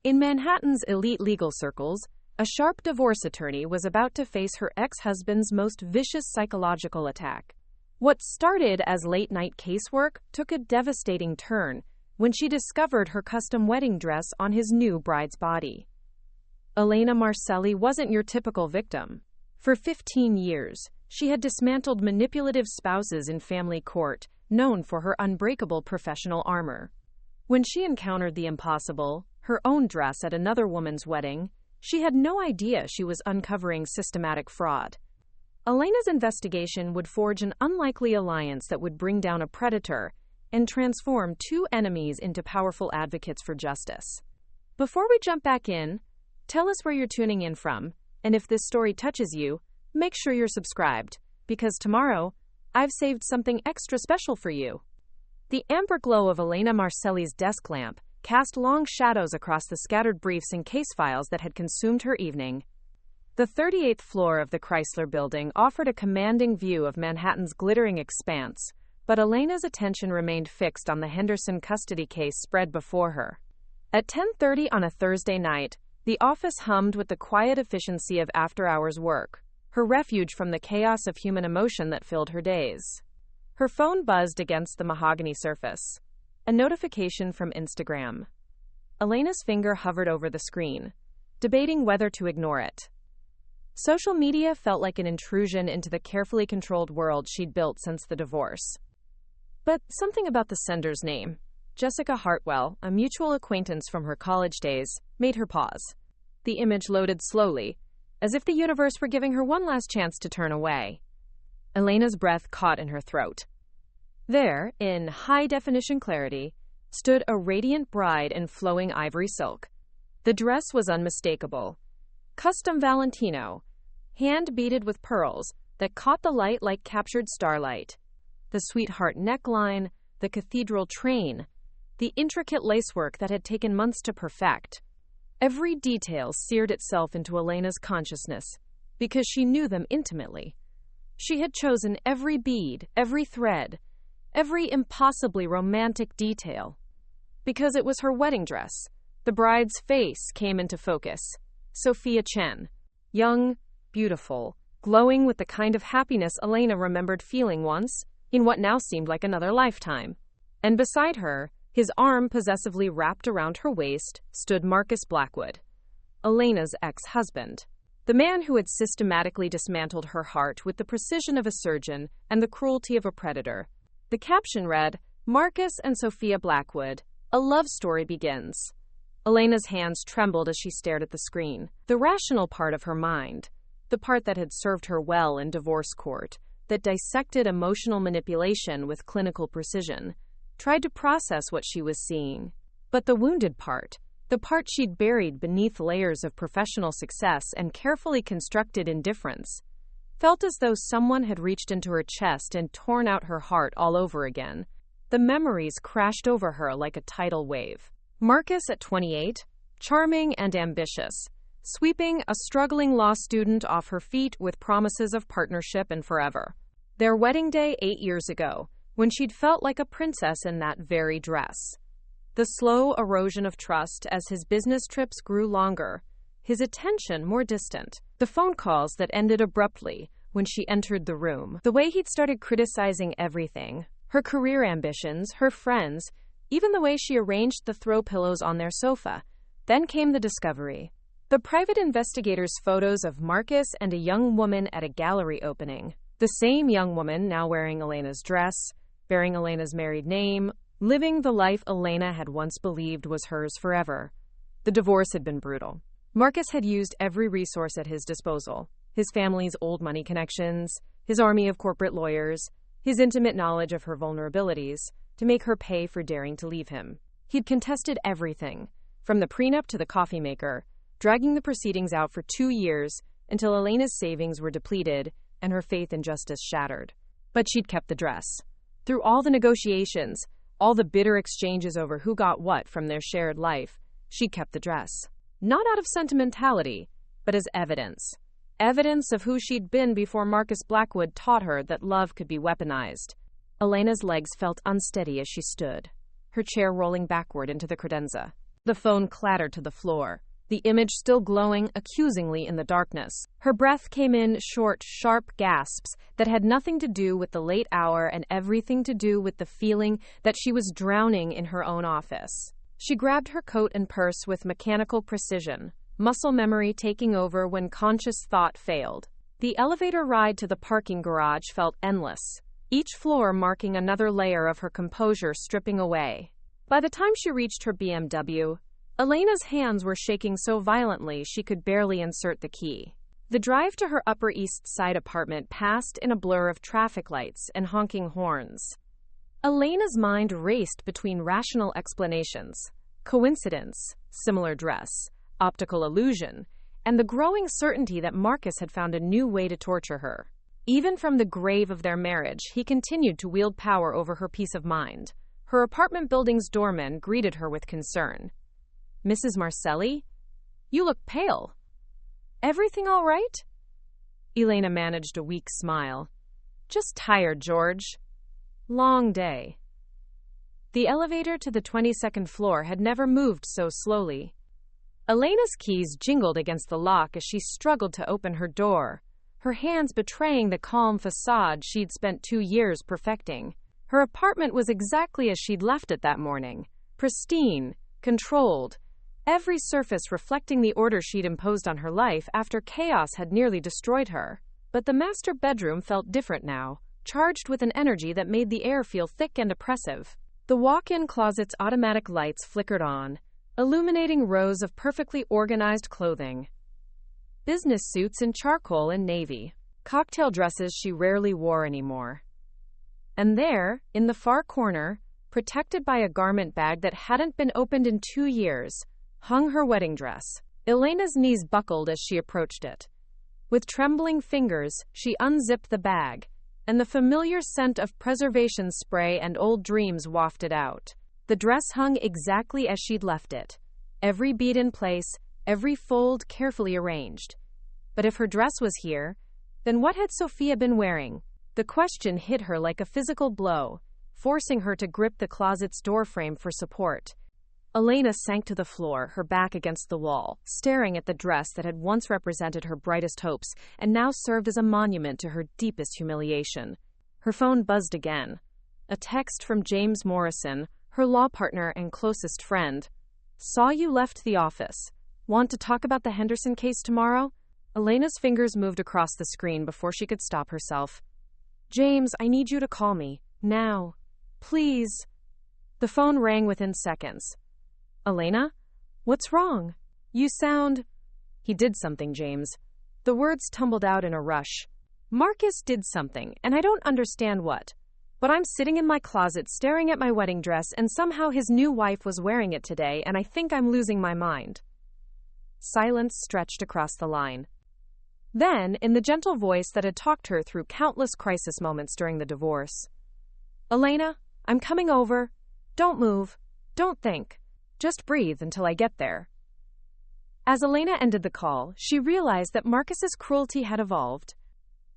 In Manhattan's elite legal circles, a sharp divorce attorney was about to face her ex-husband's most vicious psychological attack. What started as late-night casework took a devastating turn when she discovered her custom wedding dress on his new bride's body. Elena Marcelli wasn't your typical victim. For 15 years, she had dismantled manipulative spouses in family court, known for her unbreakable professional armor. When she encountered the impossible, her own dress at another woman's wedding, she had no idea she was uncovering systematic fraud. Elena's investigation would forge an unlikely alliance that would bring down a predator and transform two enemies into powerful advocates for justice. Before we jump back in, tell us where you're tuning in from, and if this story touches you, make sure you're subscribed, because tomorrow, I've saved something extra special for you. The amber glow of Elena Marcelli's desk lamp cast long shadows across the scattered briefs and case files that had consumed her evening. The 38th floor of the Chrysler Building offered a commanding view of Manhattan's glittering expanse, but Elena's attention remained fixed on the Henderson custody case spread before her. At 10:30 on a Thursday night, the office hummed with the quiet efficiency of after-hours work, her refuge from the chaos of human emotion that filled her days. Her phone buzzed against the mahogany surface. A notification from Instagram. Elena's finger hovered over the screen, debating whether to ignore it. Social media felt like an intrusion into the carefully controlled world she'd built since the divorce. But something about the sender's name, Jessica Hartwell, a mutual acquaintance from her college days, made her pause. The image loaded slowly, as if the universe were giving her one last chance to turn away. Elena's breath caught in her throat. There, in high-definition clarity, stood a radiant bride in flowing ivory silk. The dress was unmistakable. Custom Valentino, hand-beaded with pearls that caught the light like captured starlight. The sweetheart neckline, the cathedral train, the intricate lacework that had taken months to perfect. Every detail seared itself into Elena's consciousness, because she knew them intimately. She had chosen every bead, every thread, every impossibly romantic detail. Because it was her wedding dress, the bride's face came into focus. Sophia Chen. Young, beautiful, glowing with the kind of happiness Elena remembered feeling once, in what now seemed like another lifetime. And beside her, his arm possessively wrapped around her waist, stood Marcus Blackwood, Elena's ex-husband. The man who had systematically dismantled her heart with the precision of a surgeon and the cruelty of a predator. The caption read, "Marcus and Sophia Blackwood, a love story begins." Elena's hands trembled as she stared at the screen. The rational part of her mind, the part that had served her well in divorce court, that dissected emotional manipulation with clinical precision, tried to process what she was seeing. But the wounded part, the part she'd buried beneath layers of professional success and carefully constructed indifference, felt as though someone had reached into her chest and torn out her heart all over again. The memories crashed over her like a tidal wave. Marcus at 28, charming and ambitious, sweeping a struggling law student off her feet with promises of partnership and forever. Their wedding day 8 years ago, when she'd felt like a princess in that very dress. The slow erosion of trust as his business trips grew longer, his attention more distant. The phone calls that ended abruptly when she entered the room. The way he'd started criticizing everything, her career ambitions, her friends, even the way she arranged the throw pillows on their sofa. Then came the discovery. The private investigator's photos of Marcus and a young woman at a gallery opening. The same young woman now wearing Elena's dress, bearing Elena's married name, living the life Elena had once believed was hers forever. The divorce had been brutal. Marcus had used every resource at his disposal. His family's old money connections, his army of corporate lawyers, his intimate knowledge of her vulnerabilities, to make her pay for daring to leave him. He'd contested everything, from the prenup to the coffee maker, dragging the proceedings out for 2 years until Elena's savings were depleted and her faith in justice shattered. But she'd kept the dress. Through all the negotiations, all the bitter exchanges over who got what from their shared life, she'd kept the dress. Not out of sentimentality, but as evidence. Evidence of who she'd been before Marcus Blackwood taught her that love could be weaponized. Elena's legs felt unsteady as she stood, her chair rolling backward into the credenza. The phone clattered to the floor, the image still glowing accusingly in the darkness. Her breath came in short, sharp gasps that had nothing to do with the late hour and everything to do with the feeling that she was drowning in her own office. She grabbed her coat and purse with mechanical precision, muscle memory taking over when conscious thought failed. The elevator ride to the parking garage felt endless, each floor marking another layer of her composure stripping away. By the time she reached her BMW, Elena's hands were shaking so violently she could barely insert the key. The drive to her Upper East Side apartment passed in a blur of traffic lights and honking horns. Elena's mind raced between rational explanations, coincidence, similar dress, optical illusion, and the growing certainty that Marcus had found a new way to torture her. Even from the grave of their marriage, he continued to wield power over her peace of mind. Her apartment building's doorman greeted her with concern. "Mrs. Marcelli? You look pale. Everything all right?" Elena managed a weak smile. "Just tired, George. Long day." The elevator to the 22nd floor had never moved so slowly. Elena's keys jingled against the lock as she struggled to open her door, her hands betraying the calm facade she'd spent 2 years perfecting. Her apartment was exactly as she'd left it that morning, pristine, controlled, every surface reflecting the order she'd imposed on her life after chaos had nearly destroyed her. But the master bedroom felt different now, charged with an energy that made the air feel thick and oppressive. The walk-in closet's automatic lights flickered on, illuminating rows of perfectly organized clothing. Business suits in charcoal and navy, cocktail dresses she rarely wore anymore. And there, in the far corner, protected by a garment bag that hadn't been opened in 2 years, hung her wedding dress. Elena's knees buckled as she approached it. With trembling fingers, she unzipped the bag, and the familiar scent of preservation spray and old dreams wafted out. The dress hung exactly as she'd left it, every bead in place, every fold carefully arranged. But if her dress was here, then what had Sophia been wearing? The question hit her like a physical blow, forcing her to grip the closet's doorframe for support. Elena sank to the floor, her back against the wall, staring at the dress that had once represented her brightest hopes and now served as a monument to her deepest humiliation. Her phone buzzed again. A text from James Morrison, her law partner and closest friend. "Saw you left the office. Want to talk about the Henderson case tomorrow?" Elena's fingers moved across the screen before she could stop herself. "James, I need you to call me. Now. Please." The phone rang within seconds. "Elena? What's wrong? You sound—" "He did something, James." The words tumbled out in a rush. "Marcus did something, and I don't understand what. But I'm sitting in my closet staring at my wedding dress, and somehow his new wife was wearing it today, and I think I'm losing my mind." Silence stretched across the line. Then, in the gentle voice that had talked her through countless crisis moments during the divorce, "Elena, I'm coming over. Don't move. Don't think. Just breathe until I get there." As Elena ended the call, she realized that Marcus's cruelty had evolved.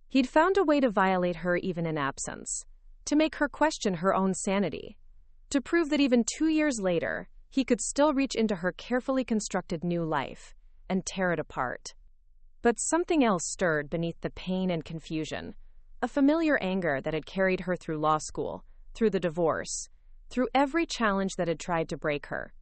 He'd found a way to violate her even in absence, to make her question her own sanity, to prove that even 2 years later, he could still reach into her carefully constructed new life and tear it apart. But something else stirred beneath the pain and confusion, a familiar anger that had carried her through law school, through the divorce, through every challenge that had tried to break her.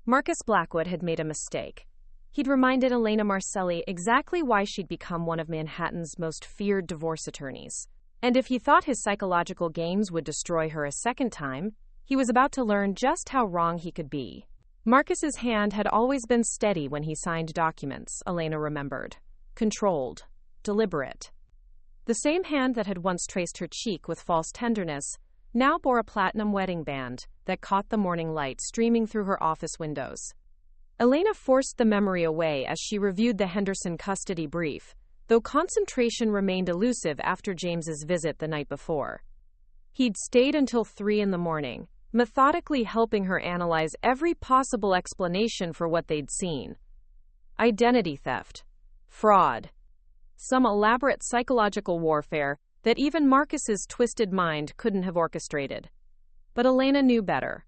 Marcus Blackwood had made a mistake. He'd reminded Elena Marcelli exactly why she'd become one of Manhattan's most feared divorce attorneys. And if he thought his psychological games would destroy her a second time, he was about to learn just how wrong he could be. Marcus's hand had always been steady when he signed documents, Elena remembered. Controlled, deliberate. The same hand that had once traced her cheek with false tenderness now bore a platinum wedding band that caught the morning light streaming through her office windows. Elena forced the memory away as she reviewed the Henderson custody brief, though concentration remained elusive after James's visit the night before. He'd stayed until 3 a.m, methodically helping her analyze every possible explanation for what they'd seen. Identity theft, fraud, some elaborate psychological warfare that even Marcus's twisted mind couldn't have orchestrated. But Elena knew better.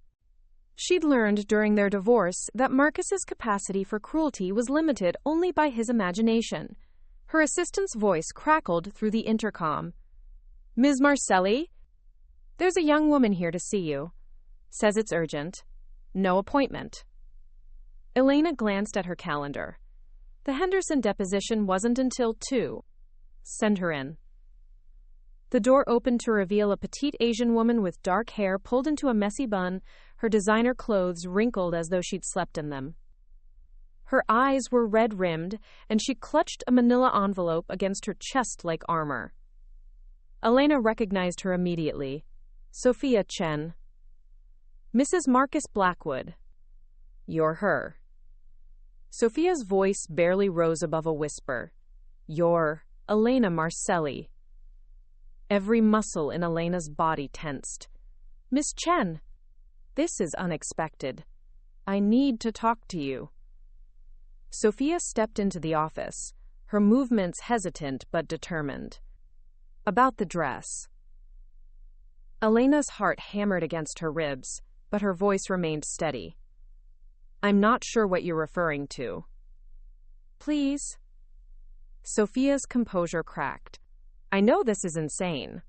She'd learned during their divorce that Marcus's capacity for cruelty was limited only by his imagination. Her assistant's voice crackled through the intercom. "Ms. Marcelli? There's a young woman here to see you. Says it's urgent. No appointment." Elena glanced at her calendar. The Henderson deposition wasn't until 2. "Send her in." The door opened to reveal a petite Asian woman with dark hair pulled into a messy bun, her designer clothes wrinkled as though she'd slept in them. Her eyes were red-rimmed, and she clutched a manila envelope against her chest like armor. Elena recognized her immediately. Sophia Chen. "Mrs. Marcus Blackwood." "You're her." Sophia's voice barely rose above a whisper. "You're Elena Marcelli." Every muscle in Elena's body tensed. "Miss Chen, this is unexpected. I need to talk to you." Sophia stepped into the office, her movements hesitant but determined. "About the dress." Elena's heart hammered against her ribs, but her voice remained steady. "I'm not sure what you're referring to." "Please." Sophia's composure cracked. "I know this is insane.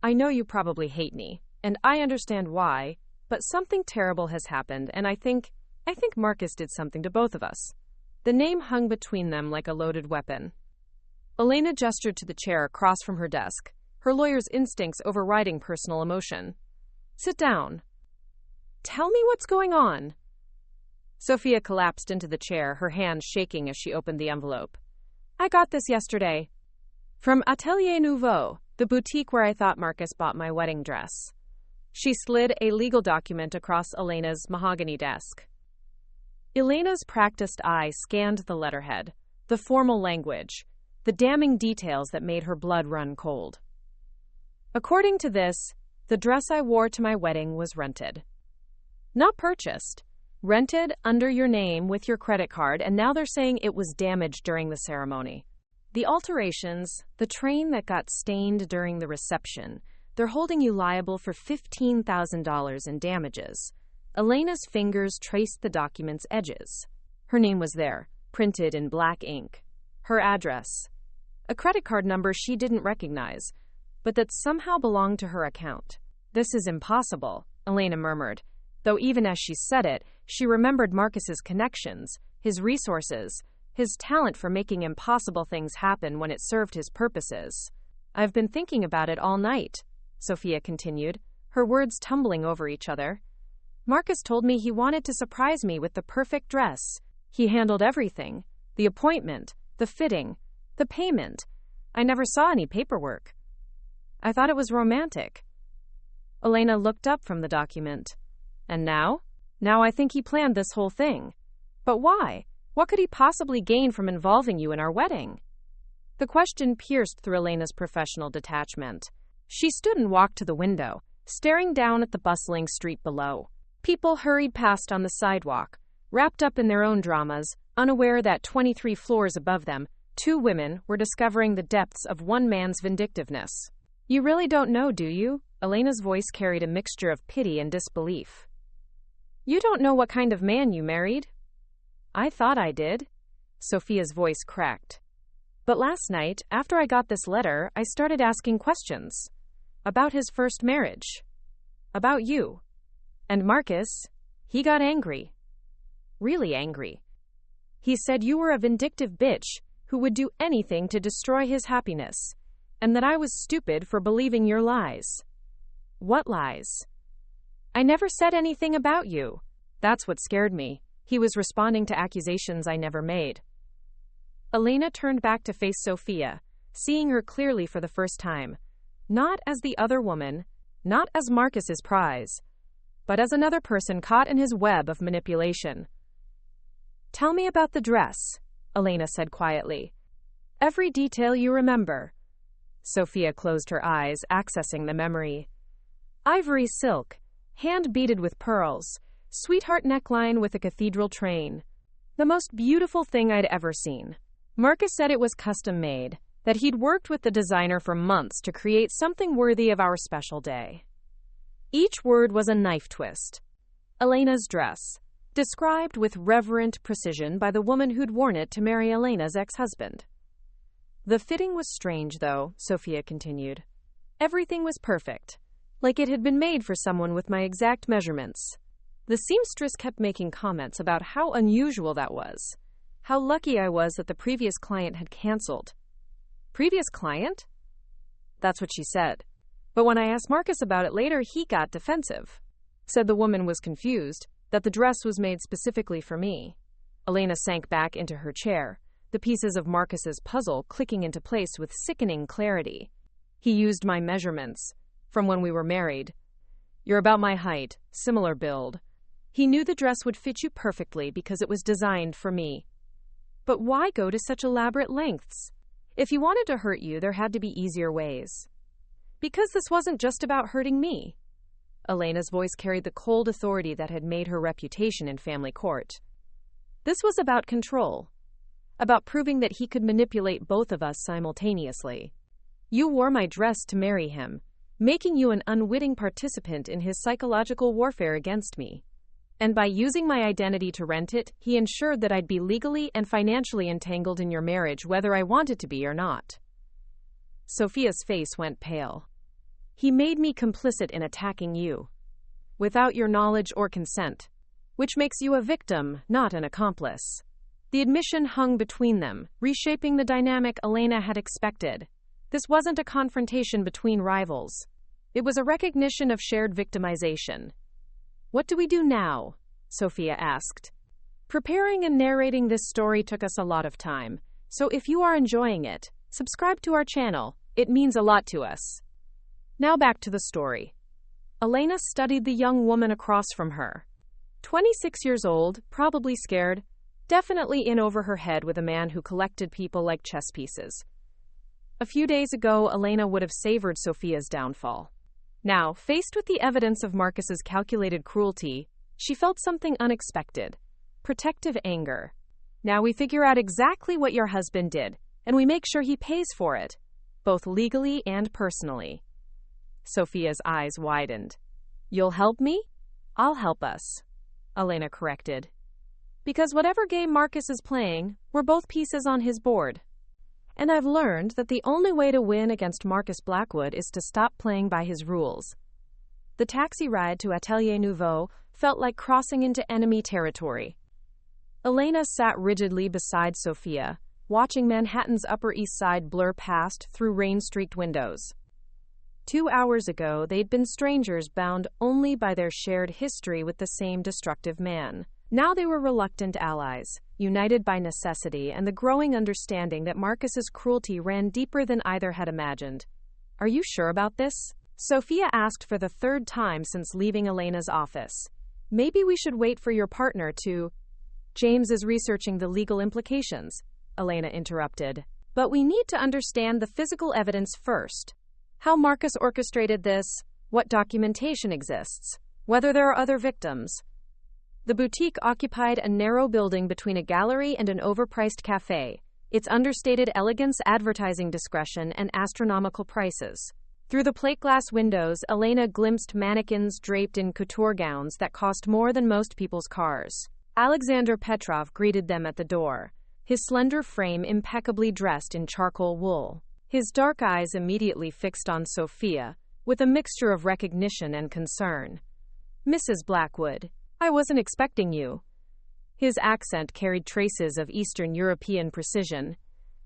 I know you probably hate me, and I understand why, but something terrible has happened, and I think Marcus did something to both of us." The name hung between them like a loaded weapon. Elena gestured to the chair across from her desk, her lawyer's instincts overriding personal emotion. "Sit down." "Tell me what's going on." Sophia collapsed into the chair, her hand shaking as she opened the envelope. "I got this yesterday. From Atelier Nouveau, the boutique where I thought Marcus bought my wedding dress." She slid a legal document across Elena's mahogany desk. Elena's practiced eye scanned the letterhead, the formal language, the damning details that made her blood run cold. "According to this, the dress I wore to my wedding was rented. Not purchased. Rented under your name with your credit card, and now they're saying it was damaged during the ceremony. The alterations, the train that got stained during the reception, they're holding you liable for $15,000 in damages." Elena's fingers traced the document's edges. Her name was there, printed in black ink. Her address. A credit card number she didn't recognize, but that somehow belonged to her account. "This is impossible," Elena murmured, though even as she said it, she remembered Marcus's connections, his resources, his talent for making impossible things happen when it served his purposes. "I've been thinking about it all night," Sophia continued, her words tumbling over each other. "Marcus told me he wanted to surprise me with the perfect dress. He handled everything, the appointment, the fitting, the payment. I never saw any paperwork. I thought it was romantic." Elena looked up from the document. "And now? Now I think he planned this whole thing. But why? What could he possibly gain from involving you in our wedding?" The question pierced through Elena's professional detachment. She stood and walked to the window, staring down at the bustling street below. People hurried past on the sidewalk, wrapped up in their own dramas, unaware that 23 floors above them, 2 women were discovering the depths of one man's vindictiveness. "You really don't know, do you?" Elena's voice carried a mixture of pity and disbelief. "You don't know what kind of man you married?" "I thought I did." Sophia's voice cracked. "But last night, after I got this letter, I started asking questions. About his first marriage. About you. And Marcus, he got angry. Really angry. He said you were a vindictive bitch who would do anything to destroy his happiness, and that I was stupid for believing your lies." "What lies?" "I never said anything about you. That's what scared me. He was responding to accusations I never made." Elena turned back to face Sophia, seeing her clearly for the first time. Not as the other woman, not as Marcus's prize, but as another person caught in his web of manipulation. "Tell me about the dress," Elena said quietly. "Every detail you remember." Sophia closed her eyes, accessing the memory. "Ivory silk, hand beaded with pearls, sweetheart neckline with a cathedral train. The most beautiful thing I'd ever seen. Marcus said it was custom made, that he'd worked with the designer for months to create something worthy of our special day." Each word was a knife twist. Elena's dress, described with reverent precision by the woman who'd worn it to marry Elena's ex-husband. The fitting was strange, though, Sophia continued. Everything was perfect, like it had been made for someone with my exact measurements. The seamstress kept making comments about how unusual that was, how lucky I was that the previous client had canceled. Previous client? That's what she said. But when I asked Marcus about it later, he got defensive. Said the woman was confused, that the dress was made specifically for me. Elena sank back into her chair, the pieces of Marcus's puzzle clicking into place with sickening clarity. He used my measurements, from when we were married. You're about my height, similar build. He knew the dress would fit you perfectly because it was designed for me. But why go to such elaborate lengths? If he wanted to hurt you, there had to be easier ways. Because this wasn't just about hurting me. Elena's voice carried the cold authority that had made her reputation in family court. This was about control, about proving that he could manipulate both of us simultaneously. You wore my dress to marry him, making you an unwitting participant in his psychological warfare against me. And by using my identity to rent it, he ensured that I'd be legally and financially entangled in your marriage whether I wanted to be or not. Sophia's face went pale. He made me complicit in attacking you, without your knowledge or consent, which makes you a victim, not an accomplice. The admission hung between them, reshaping the dynamic Elena had expected. This wasn't a confrontation between rivals. It was a recognition of shared victimization. What do we do now? Sophia asked. Preparing and narrating this story took us a lot of time, so if you are enjoying it, subscribe to our channel. It means a lot to us. Now back to the story. Elena studied the young woman across from her. 26 years old, probably scared, definitely in over her head with a man who collected people like chess pieces. A few days ago, Elena would have savored Sophia's downfall. Now, faced with the evidence of Marcus's calculated cruelty, she felt something unexpected. Protective anger. Now we figure out exactly what your husband did, and we make sure he pays for it, both legally and personally. Sophia's eyes widened. You'll help me? I'll help us, Elena corrected. Because whatever game Marcus is playing, we're both pieces on his board. And I've learned that the only way to win against Marcus Blackwood is to stop playing by his rules. The taxi ride to Atelier Nouveau felt like crossing into enemy territory. Elena sat rigidly beside Sophia, watching Manhattan's Upper East Side blur past through rain-streaked windows. 2 hours ago, they'd been strangers bound only by their shared history with the same destructive man. Now they were reluctant allies, united by necessity and the growing understanding that Marcus's cruelty ran deeper than either had imagined. Are you sure about this? Sophia asked for the third time since leaving Elena's office. Maybe we should wait for your partner to... James is researching the legal implications, Elena interrupted. But we need to understand the physical evidence first. How Marcus orchestrated this, what documentation exists, whether there are other victims. The boutique occupied a narrow building between a gallery and an overpriced cafe, its understated elegance, advertising discretion, and astronomical prices. Through the plate glass windows, Elena glimpsed mannequins draped in couture gowns that cost more than most people's cars. Alexander Petrov greeted them at the door, his slender frame impeccably dressed in charcoal wool. His dark eyes immediately fixed on Sophia, with a mixture of recognition and concern. Mrs. Blackwood, I wasn't expecting you. His accent carried traces of Eastern European precision.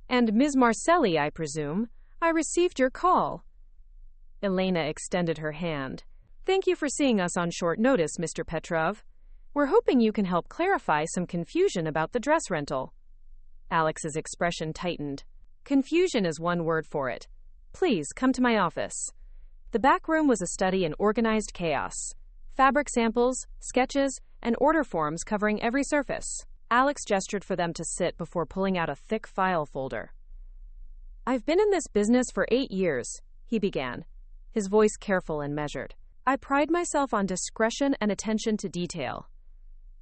And Ms. Marcelli, I presume. I received your call. Elena extended her hand. Thank you for seeing us on short notice, Mr. Petrov. We're hoping you can help clarify some confusion about the dress rental. Alex's expression tightened. Confusion is one word for it. Please come to my office. The back room was a study in organized chaos. Fabric samples, sketches, and order forms covering every surface. Alex gestured for them to sit before pulling out a thick file folder. I've been in this business for 8 years, he began, his voice careful and measured. I pride myself on discretion and attention to detail.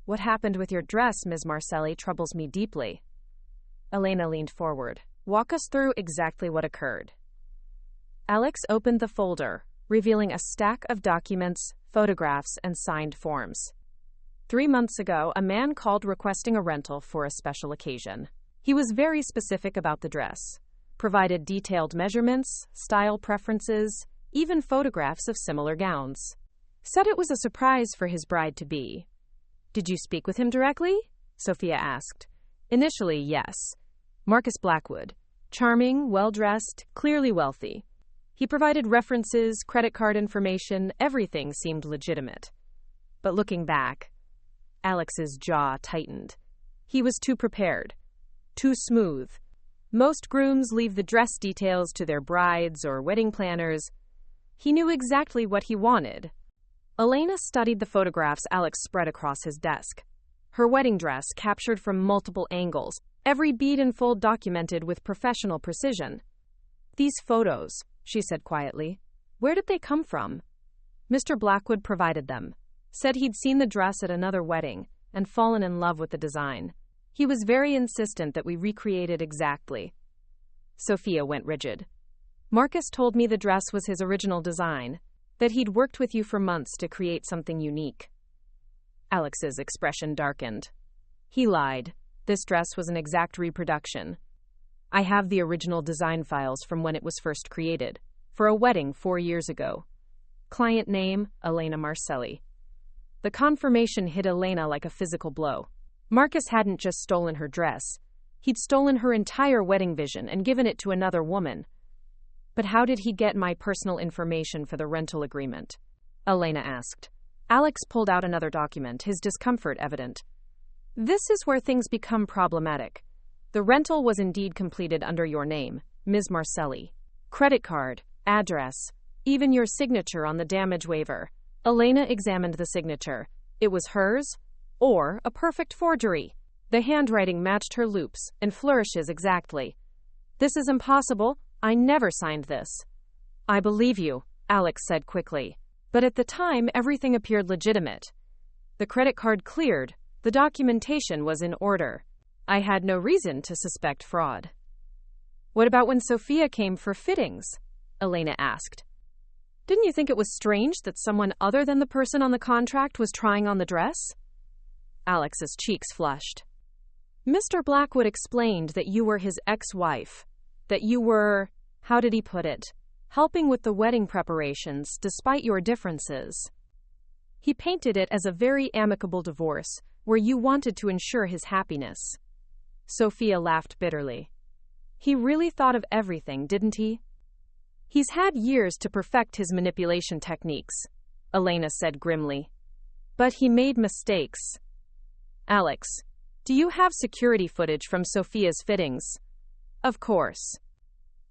What happened with your dress, Ms. Marcelli, troubles me deeply. Elena leaned forward. Walk us through exactly what occurred. Alex opened the folder, revealing a stack of documents, photographs, and signed forms. 3 months ago, a man called requesting a rental for a special occasion. He was very specific about the dress, provided detailed measurements, style preferences, even photographs of similar gowns. Said it was a surprise for his bride-to-be. Did you speak with him directly? Sophia asked. Initially, yes. Marcus Blackwood. Charming, well-dressed, clearly wealthy. He provided references, credit card information, everything seemed legitimate. But looking back, Alex's jaw tightened. He was too prepared, too smooth. Most grooms leave the dress details to their brides or wedding planners. He knew exactly what he wanted. Elena studied the photographs Alex spread across his desk. Her wedding dress captured from multiple angles, every bead and fold documented with professional precision. These photos, she said quietly, where did they come from? Mr. Blackwood provided them. Said he'd seen the dress at another wedding and fallen in love with the design. He was very insistent that we recreate it exactly. Sophia went rigid. Marcus told me the dress was his original design, that he'd worked with you for months to create something unique. Alex's expression darkened. He lied. This dress was an exact reproduction. I have the original design files from when it was first created, for a wedding 4 years ago. Client name, Elena Marcelli. The confirmation hit Elena like a physical blow. Marcus hadn't just stolen her dress. He'd stolen her entire wedding vision and given it to another woman. But how did he get my personal information for the rental agreement? Elena asked. Alex pulled out another document, his discomfort evident. This is where things become problematic. The rental was indeed completed under your name, Ms. Marcelli. Credit card, address, even your signature on the damage waiver. Elena examined the signature. It was hers, or a perfect forgery. The handwriting matched her loops and flourishes exactly. This is impossible. I never signed this. I believe you, Alex said quickly. But at the time, everything appeared legitimate. The credit card cleared. The documentation was in order. I had no reason to suspect fraud. What about when Sophia came for fittings? Elena asked. Didn't you think it was strange that someone other than the person on the contract was trying on the dress? Alex's cheeks flushed. Mr. Blackwood explained that you were his ex-wife, that you were, how did he put it, helping with the wedding preparations despite your differences. He painted it as a very amicable divorce, where you wanted to ensure his happiness. Sophia laughed bitterly. He really thought of everything, didn't he? He's had years to perfect his manipulation techniques, Elena said grimly. But he made mistakes. Alex, do you have security footage from Sophia's fittings? Of course.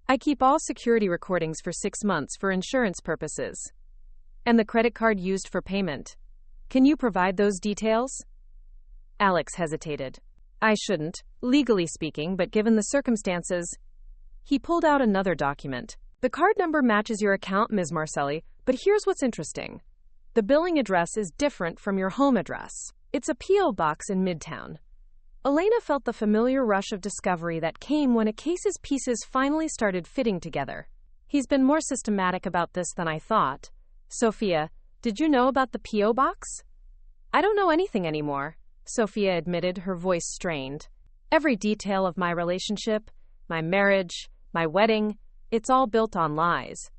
I keep all security recordings for 6 months for insurance purposes. And the credit card used for payment. Can you provide those details? Alex hesitated. I shouldn't, legally speaking, but given the circumstances. He pulled out another document. The card number matches your account, Ms. Marcelli, but here's what's interesting. The billing address is different from your home address. It's a P.O. box in Midtown. Elena felt the familiar rush of discovery that came when a case's pieces finally started fitting together. He's been more systematic about this than I thought. Sophia, did you know about the P.O. box? I don't know anything anymore, Sophia admitted, her voice strained. Every detail of my relationship, my marriage, my wedding, it's all built on lies.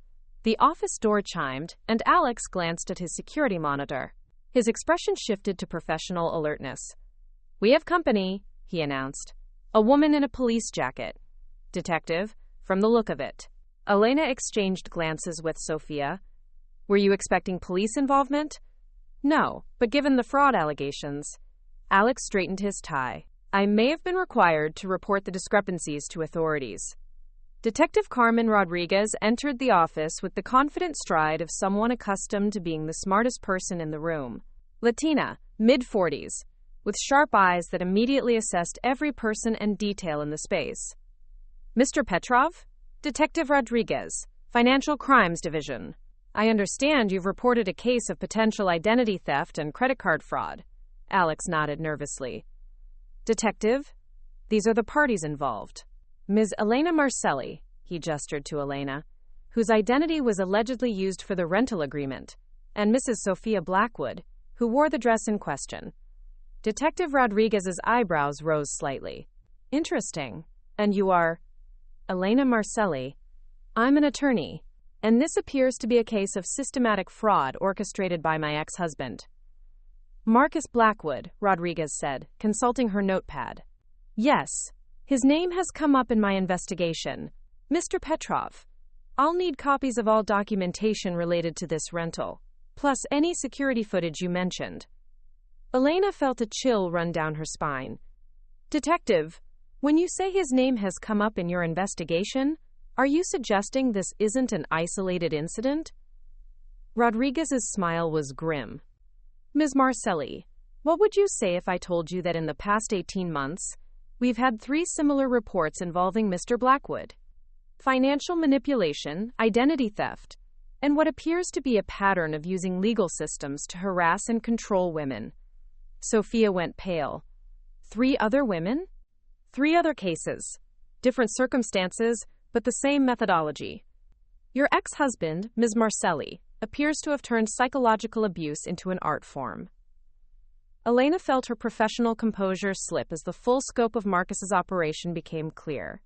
The office door chimed, and Alex glanced at his security monitor. His expression shifted to professional alertness. We have company, he announced. A woman in a police jacket. Detective, from the look of it. Elena exchanged glances with Sophia. Were you expecting police involvement? No, but given the fraud allegations. Alex straightened his tie. I may have been required to report the discrepancies to authorities. Detective Carmen Rodriguez entered the office with the confident stride of someone accustomed to being the smartest person in the room. Latina, mid-40s, with sharp eyes that immediately assessed every person and detail in the space. Mr. Petrov? Detective Rodriguez, Financial Crimes Division. I understand you've reported a case of potential identity theft and credit card fraud. Alex nodded nervously. Detective, these are the parties involved. Ms. Elena Marcelli, he gestured to Elena, whose identity was allegedly used for the rental agreement, and Mrs. Sophia Blackwood, who wore the dress in question. Detective Rodriguez's eyebrows rose slightly. Interesting. And you are? Elena Marcelli. I'm an attorney. And this appears to be a case of systematic fraud orchestrated by my ex-husband. Marcus Blackwood, Rodriguez said, consulting her notepad. Yes. His name has come up in my investigation. Mr. Petrov. I'll need copies of all documentation related to this rental, plus any security footage you mentioned. Elena felt a chill run down her spine. Detective, when you say his name has come up in your investigation, are you suggesting this isn't an isolated incident? Rodriguez's smile was grim. Ms. Marcelli, what would you say if I told you that in the past 18 months, we've had 3 similar reports involving Mr. Blackwood? Financial manipulation, identity theft, and what appears to be a pattern of using legal systems to harass and control women. Sophia went pale. 3 other women? 3 other cases. Different circumstances, but the same methodology. Your ex-husband, Ms. Marcelli, appears to have turned psychological abuse into an art form. Elena felt her professional composure slip as the full scope of Marcus's operation became clear.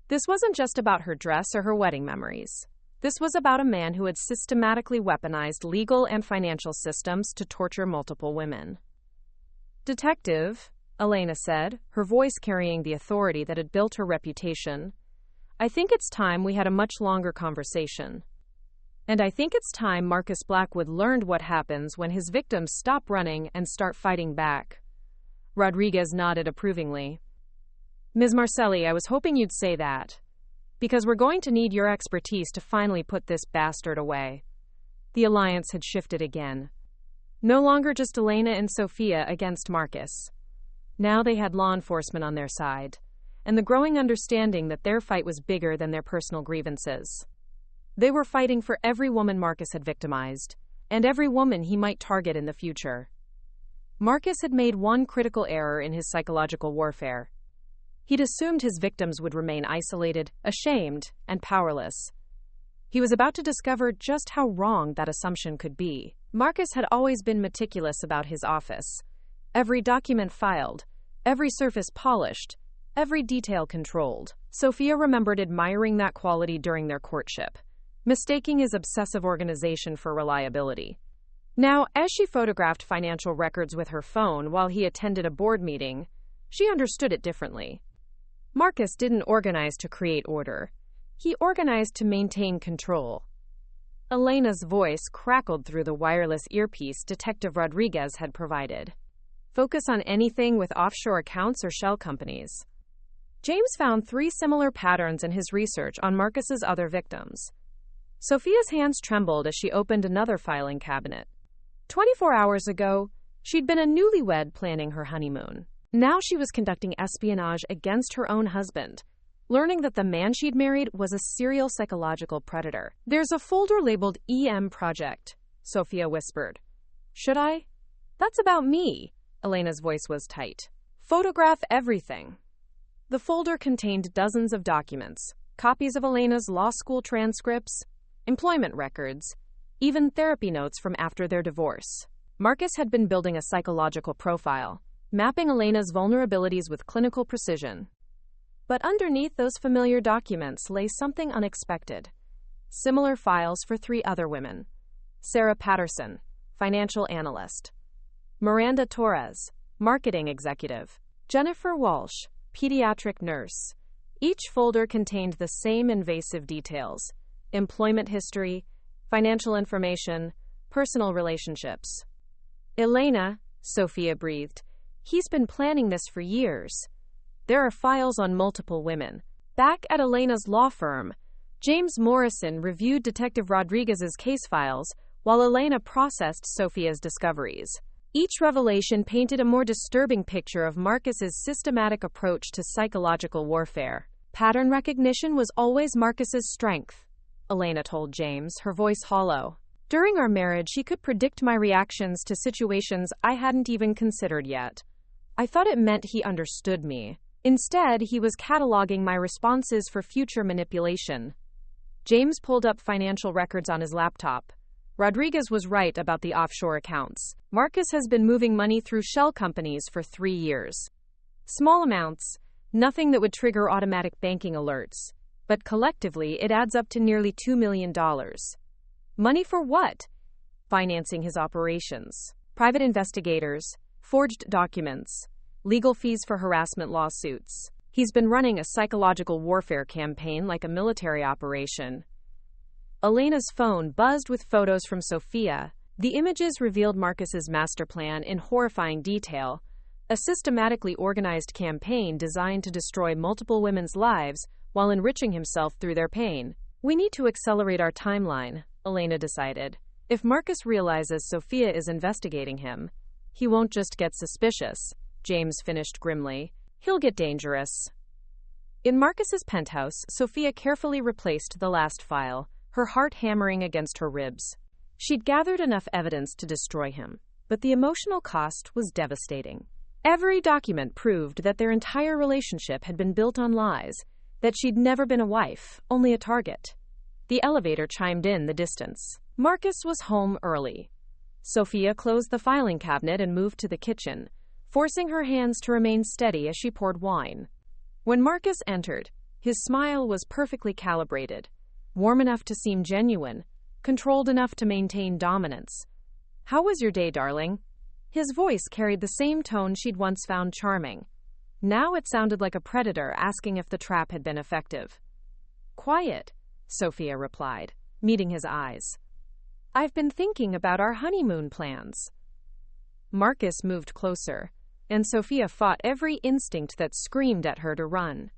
This wasn't just about her dress or her wedding memories. This was about a man who had systematically weaponized legal and financial systems to torture multiple women. Detective, Elena said, her voice carrying the authority that had built her reputation, I think it's time we had a much longer conversation. And I think it's time Marcus Blackwood learned what happens when his victims stop running and start fighting back. Rodriguez nodded approvingly. Ms. Marcelli, I was hoping you'd say that. Because we're going to need your expertise to finally put this bastard away. The alliance had shifted again. No longer just Elena and Sophia against Marcus. Now they had law enforcement on their side, and the growing understanding that their fight was bigger than their personal grievances. They were fighting for every woman Marcus had victimized, and every woman he might target in the future. Marcus had made one critical error in his psychological warfare. He'd assumed his victims would remain isolated, ashamed, and powerless. He was about to discover just how wrong that assumption could be. Marcus had always been meticulous about his office. Every document filed, every surface polished, every detail controlled. Sophia remembered admiring that quality during their courtship, mistaking his obsessive organization for reliability. Now, as she photographed financial records with her phone while he attended a board meeting, she understood it differently. Marcus didn't organize to create order. He organized to maintain control. Elena's voice crackled through the wireless earpiece Detective Rodriguez had provided. Focus on anything with offshore accounts or shell companies. James found 3 similar patterns in his research on Marcus's other victims. Sophia's hands trembled as she opened another filing cabinet. 24 hours ago, she'd been a newlywed planning her honeymoon. Now she was conducting espionage against her own husband, learning that the man she'd married was a serial psychological predator. There's a folder labeled EM Project, Sophia whispered. Should I? That's about me. Elena's voice was tight. Photograph everything. The folder contained dozens of documents, copies of Elena's law school transcripts, employment records, even therapy notes from after their divorce. Marcus had been building a psychological profile, mapping Elena's vulnerabilities with clinical precision. But underneath those familiar documents lay something unexpected. Similar files for 3 other women. Sarah Patterson, financial analyst. Miranda Torres, marketing executive. Jennifer Walsh, pediatric nurse. Each folder contained the same invasive details: employment history, financial information, personal relationships. Elena, Sophia breathed, he's been planning this for years. There are files on multiple women. Back at Elena's law firm, James Morrison reviewed Detective Rodriguez's case files while Elena processed Sophia's discoveries. Each revelation painted a more disturbing picture of Marcus's systematic approach to psychological warfare. Pattern recognition was always Marcus's strength, Elena told James, her voice hollow. During our marriage, he could predict my reactions to situations I hadn't even considered yet. I thought it meant he understood me. Instead, he was cataloging my responses for future manipulation. James pulled up financial records on his laptop. Rodriguez was right about the offshore accounts. Marcus has been moving money through shell companies for 3 years. Small amounts, nothing that would trigger automatic banking alerts. But collectively, it adds up to nearly $2 million. Money for what? Financing his operations. Private investigators, forged documents, legal fees for harassment lawsuits. He's been running a psychological warfare campaign like a military operation. Elena's phone buzzed with photos from Sofia. The images revealed Marcus's master plan in horrifying detail, a systematically organized campaign designed to destroy multiple women's lives while enriching himself through their pain. We need to accelerate our timeline, Elena decided. If Marcus realizes Sofia is investigating him, he won't just get suspicious, James finished grimly. He'll get dangerous. In Marcus's penthouse, Sofia carefully replaced the last file, her heart hammering against her ribs. She'd gathered enough evidence to destroy him, but the emotional cost was devastating. Every document proved that their entire relationship had been built on lies, that she'd never been a wife, only a target. The elevator chimed in the distance. Marcus was home early. Sofia closed the filing cabinet and moved to the kitchen, forcing her hands to remain steady as she poured wine. When Marcus entered, his smile was perfectly calibrated, warm enough to seem genuine, controlled enough to maintain dominance. "How was your day, darling?" His voice carried the same tone she'd once found charming. Now it sounded like a predator asking if the trap had been effective. "Quiet," Sofia replied, meeting his eyes. "I've been thinking about our honeymoon plans." Marcus moved closer, and Sofia fought every instinct that screamed at her to run.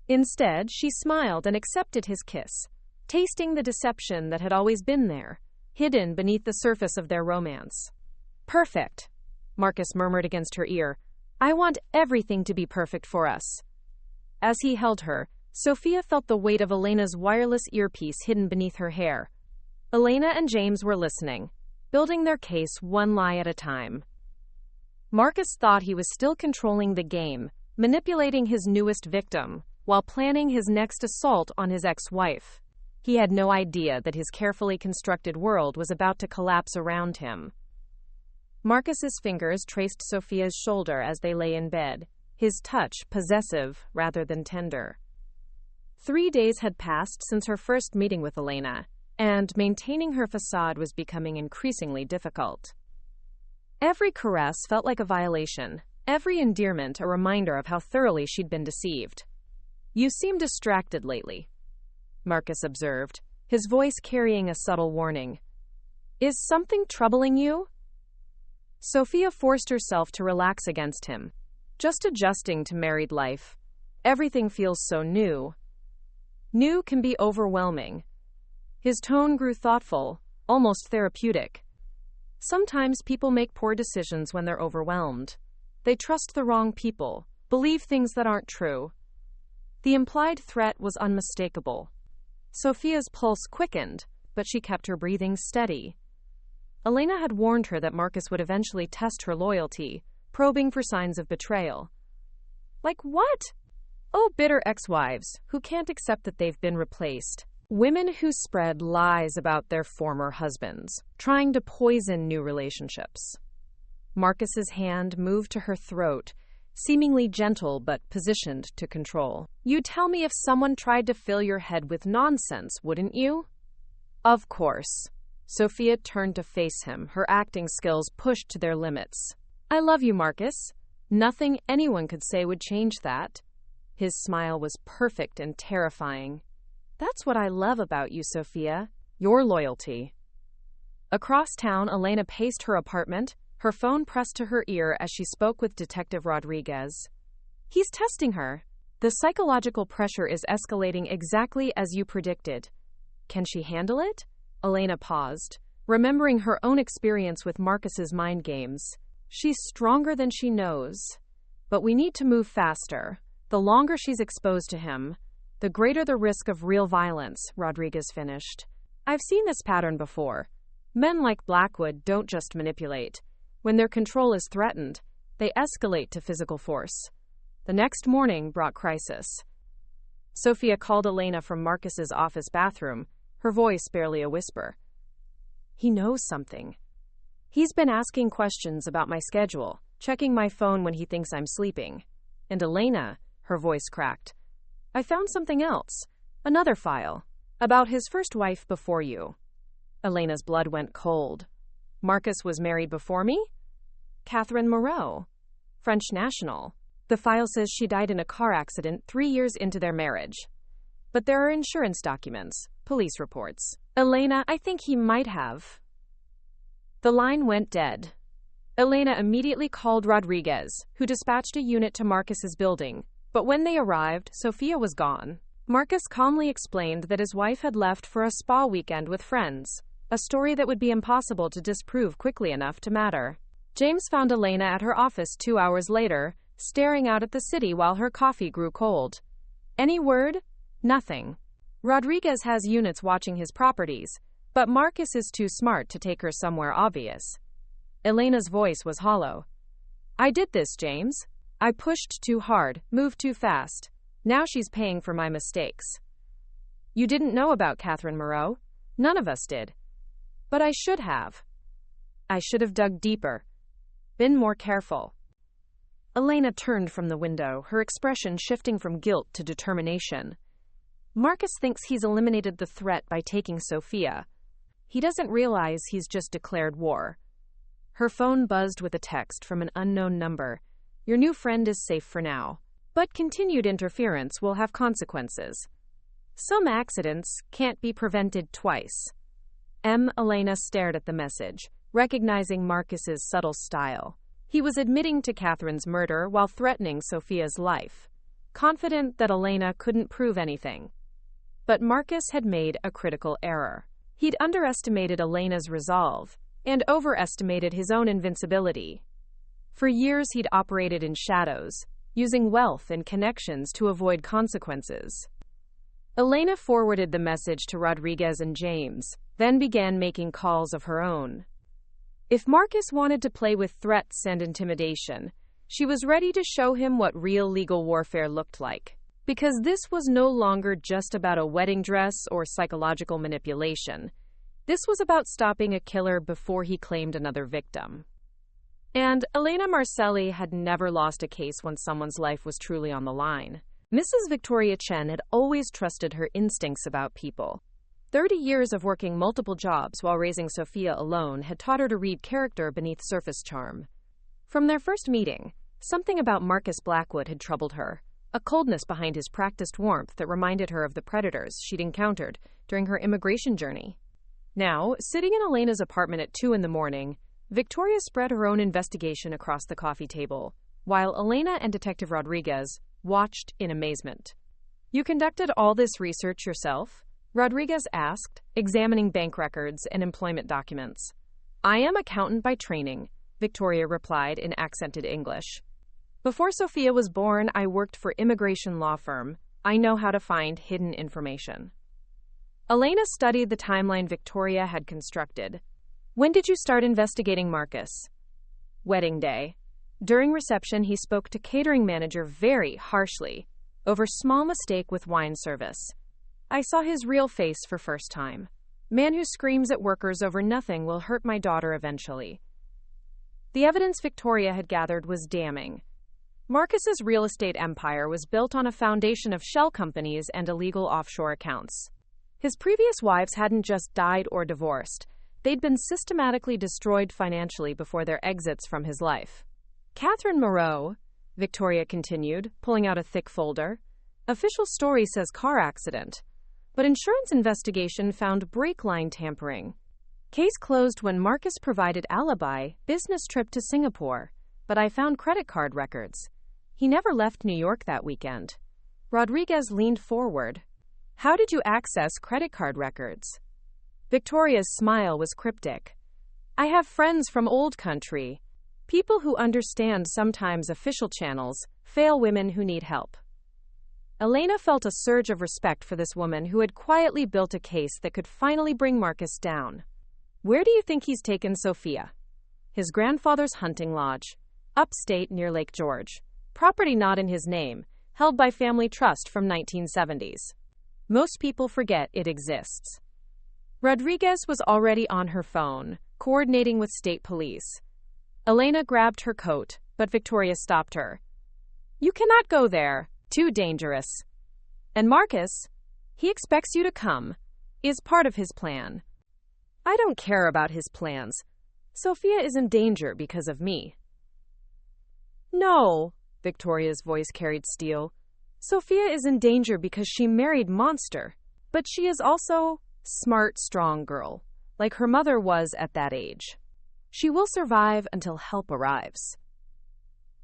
Instead, she smiled and accepted his kiss, tasting the deception that had always been there, hidden beneath the surface of their romance. "Perfect," Marcus murmured against her ear. "I want everything to be perfect for us." As he held her, Sofia felt the weight of Elena's wireless earpiece hidden beneath her hair. Elena and James were listening, building their case one lie at a time. Marcus thought he was still controlling the game, manipulating his newest victim, while planning his next assault on his ex-wife. He had no idea that his carefully constructed world was about to collapse around him. Marcus's fingers traced Sofia's shoulder as they lay in bed, his touch possessive rather than tender. 3 days had passed since her first meeting with Elena, and maintaining her facade was becoming increasingly difficult. Every caress felt like a violation, every endearment a reminder of how thoroughly she'd been deceived. "You seem distracted lately," Marcus observed, his voice carrying a subtle warning. "Is something troubling you?" Sofia forced herself to relax against him. "Just adjusting to married life. Everything feels so new." New can be overwhelming. His tone grew thoughtful, almost therapeutic. Sometimes people make poor decisions when they're overwhelmed. They trust the wrong people, believe things that aren't true. The implied threat was unmistakable. Sofia's pulse quickened, but she kept her breathing steady. Elena had warned her that Marcus would eventually test her loyalty, probing for signs of betrayal. Like what? Oh, bitter ex-wives, who can't accept that they've been replaced. Women who spread lies about their former husbands, trying to poison new relationships. Marcus's hand moved to her throat, seemingly gentle but positioned to control. "You'd tell me if someone tried to fill your head with nonsense, wouldn't you?" "Of course." Sofia turned to face him, her acting skills pushed to their limits. "I love you, Marcus. Nothing anyone could say would change that." His smile was perfect and terrifying. "That's what I love about you, Sofia. Your loyalty." Across town, Elena paced her apartment, her phone pressed to her ear as she spoke with Detective Rodriguez. "He's testing her. The psychological pressure is escalating exactly as you predicted. Can she handle it?" Elena paused, remembering her own experience with Marcus's mind games. "She's stronger than she knows. But we need to move faster. The longer she's exposed to him, the greater the risk of real violence," Rodriguez finished. "I've seen this pattern before. Men like Blackwood don't just manipulate. When their control is threatened, they escalate to physical force." The next morning brought crisis. Sofia called Elena from Marcus's office bathroom, her voice barely a whisper. He knows something. He's been asking questions about my schedule, checking my phone when he thinks I'm sleeping. And Elena, her voice cracked, I found something else. Another file. About his first wife before you. Elena's blood went cold. Marcus was married before me? Catherine Moreau. French national. The file says she died in a car accident 3 years into their marriage. But there are insurance documents, police reports. Elena, I think he might have. The line went dead. Elena immediately called Rodriguez, who dispatched a unit to Marcus's building. But when they arrived, Sophia was gone. Marcus calmly explained that his wife had left for a spa weekend with friends, a story that would be impossible to disprove quickly enough to matter. James found Elena at her office 2 hours later, staring out at the city while her coffee grew cold. Any word? Nothing. Rodriguez has units watching his properties, but Marcus is too smart to take her somewhere obvious. Elena's voice was hollow. I did this, James. I pushed too hard, moved too fast. Now she's paying for my mistakes. You didn't know about Catherine Moreau? None of us did. But I should have. I should have dug deeper. Been more careful. Elena turned from the window, her expression shifting from guilt to determination. Marcus thinks he's eliminated the threat by taking Sophia. He doesn't realize he's just declared war. Her phone buzzed with a text from an unknown number. Your new friend is safe for now, but continued interference will have consequences. Some accidents can't be prevented twice. Elena stared at the message, recognizing Marcus's subtle style. He was admitting to Catherine's murder while threatening Sophia's life, confident that Elena couldn't prove anything. But Marcus had made a critical error. He'd underestimated Elena's resolve and overestimated his own invincibility. For years he'd operated in shadows, using wealth and connections to avoid consequences. Elena forwarded the message to Rodriguez and James, then began making calls of her own. If Marcus wanted to play with threats and intimidation, she was ready to show him what real legal warfare looked like. Because this was no longer just about a wedding dress or psychological manipulation. This was about stopping a killer before he claimed another victim. And Elena Marcelli had never lost a case when someone's life was truly on the line. Mrs. Victoria Chen had always trusted her instincts about people. 30 years of working multiple jobs while raising Sophia alone had taught her to read character beneath surface charm. From their first meeting, something about Marcus Blackwood had troubled her, a coldness behind his practiced warmth that reminded her of the predators she'd encountered during her immigration journey. Now, sitting in Elena's apartment at 2 a.m, Victoria spread her own investigation across the coffee table, while Elena and Detective Rodriguez watched in amazement. You conducted all this research yourself? Rodriguez asked, examining bank records and employment documents. I am accountant by training, Victoria replied in accented English. Before Sophia was born, I worked for immigration law firm. I know how to find hidden information. Elena studied the timeline Victoria had constructed. When did you start investigating Marcus? Wedding day. During reception, he spoke to catering manager very harshly over small mistake with wine service. I saw his real face for first time. Man who screams at workers over nothing will hurt my daughter eventually. The evidence Victoria had gathered was damning. Marcus's real estate empire was built on a foundation of shell companies and illegal offshore accounts. His previous wives hadn't just died or divorced. They'd been systematically destroyed financially before their exits from his life. Catherine Moreau, Victoria continued, pulling out a thick folder. Official story says car accident, but insurance investigation found brake line tampering. Case closed when Marcus provided alibi, business trip to Singapore, but I found credit card records. He never left New York that weekend. Rodriguez leaned forward. How did you access credit card records? Victoria's smile was cryptic. I have friends from old country. People who understand sometimes official channels fail women who need help. Elena felt a surge of respect for this woman who had quietly built a case that could finally bring Marcus down. Where do you think he's taken Sophia? His grandfather's hunting lodge, upstate near Lake George. Property not in his name, held by family trust from 1970s. Most people forget it exists. Rodriguez was already on her phone, coordinating with state police. Elena grabbed her coat, but Victoria stopped her. "You cannot go there. Too dangerous. And Marcus, he expects you to come, is part of his plan." "I don't care about his plans. Sophia is in danger because of me." "No," Victoria's voice carried steel. "Sophia is in danger because she married Monster. But she is also smart, strong girl, like her mother was at that age. She will survive until help arrives."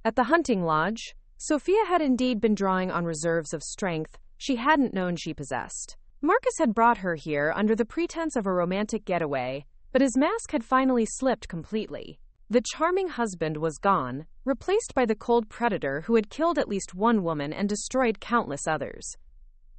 At the hunting lodge, Sophia had indeed been drawing on reserves of strength she hadn't known she possessed. Marcus had brought her here under the pretense of a romantic getaway, but his mask had finally slipped completely. The charming husband was gone, replaced by the cold predator who had killed at least one woman and destroyed countless others.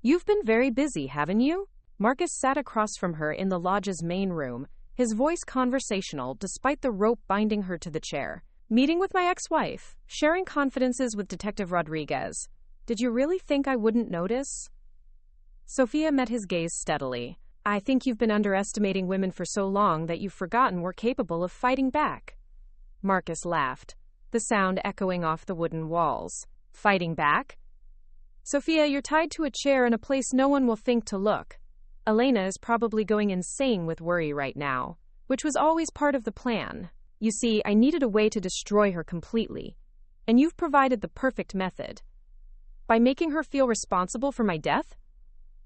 "You've been very busy, haven't you?" Marcus sat across from her in the lodge's main room, his voice conversational despite the rope binding her to the chair. "Meeting with my ex-wife, sharing confidences with Detective Rodriguez. Did you really think I wouldn't notice?" Sophia met his gaze steadily. "I think you've been underestimating women for so long that you've forgotten we're capable of fighting back." Marcus laughed, the sound echoing off the wooden walls. "Fighting back?" "Sophia, you're tied to a chair in a place no one will think to look. Elena is probably going insane with worry right now, which was always part of the plan. You see, I needed a way to destroy her completely, and you've provided the perfect method. By making her feel responsible for my death?"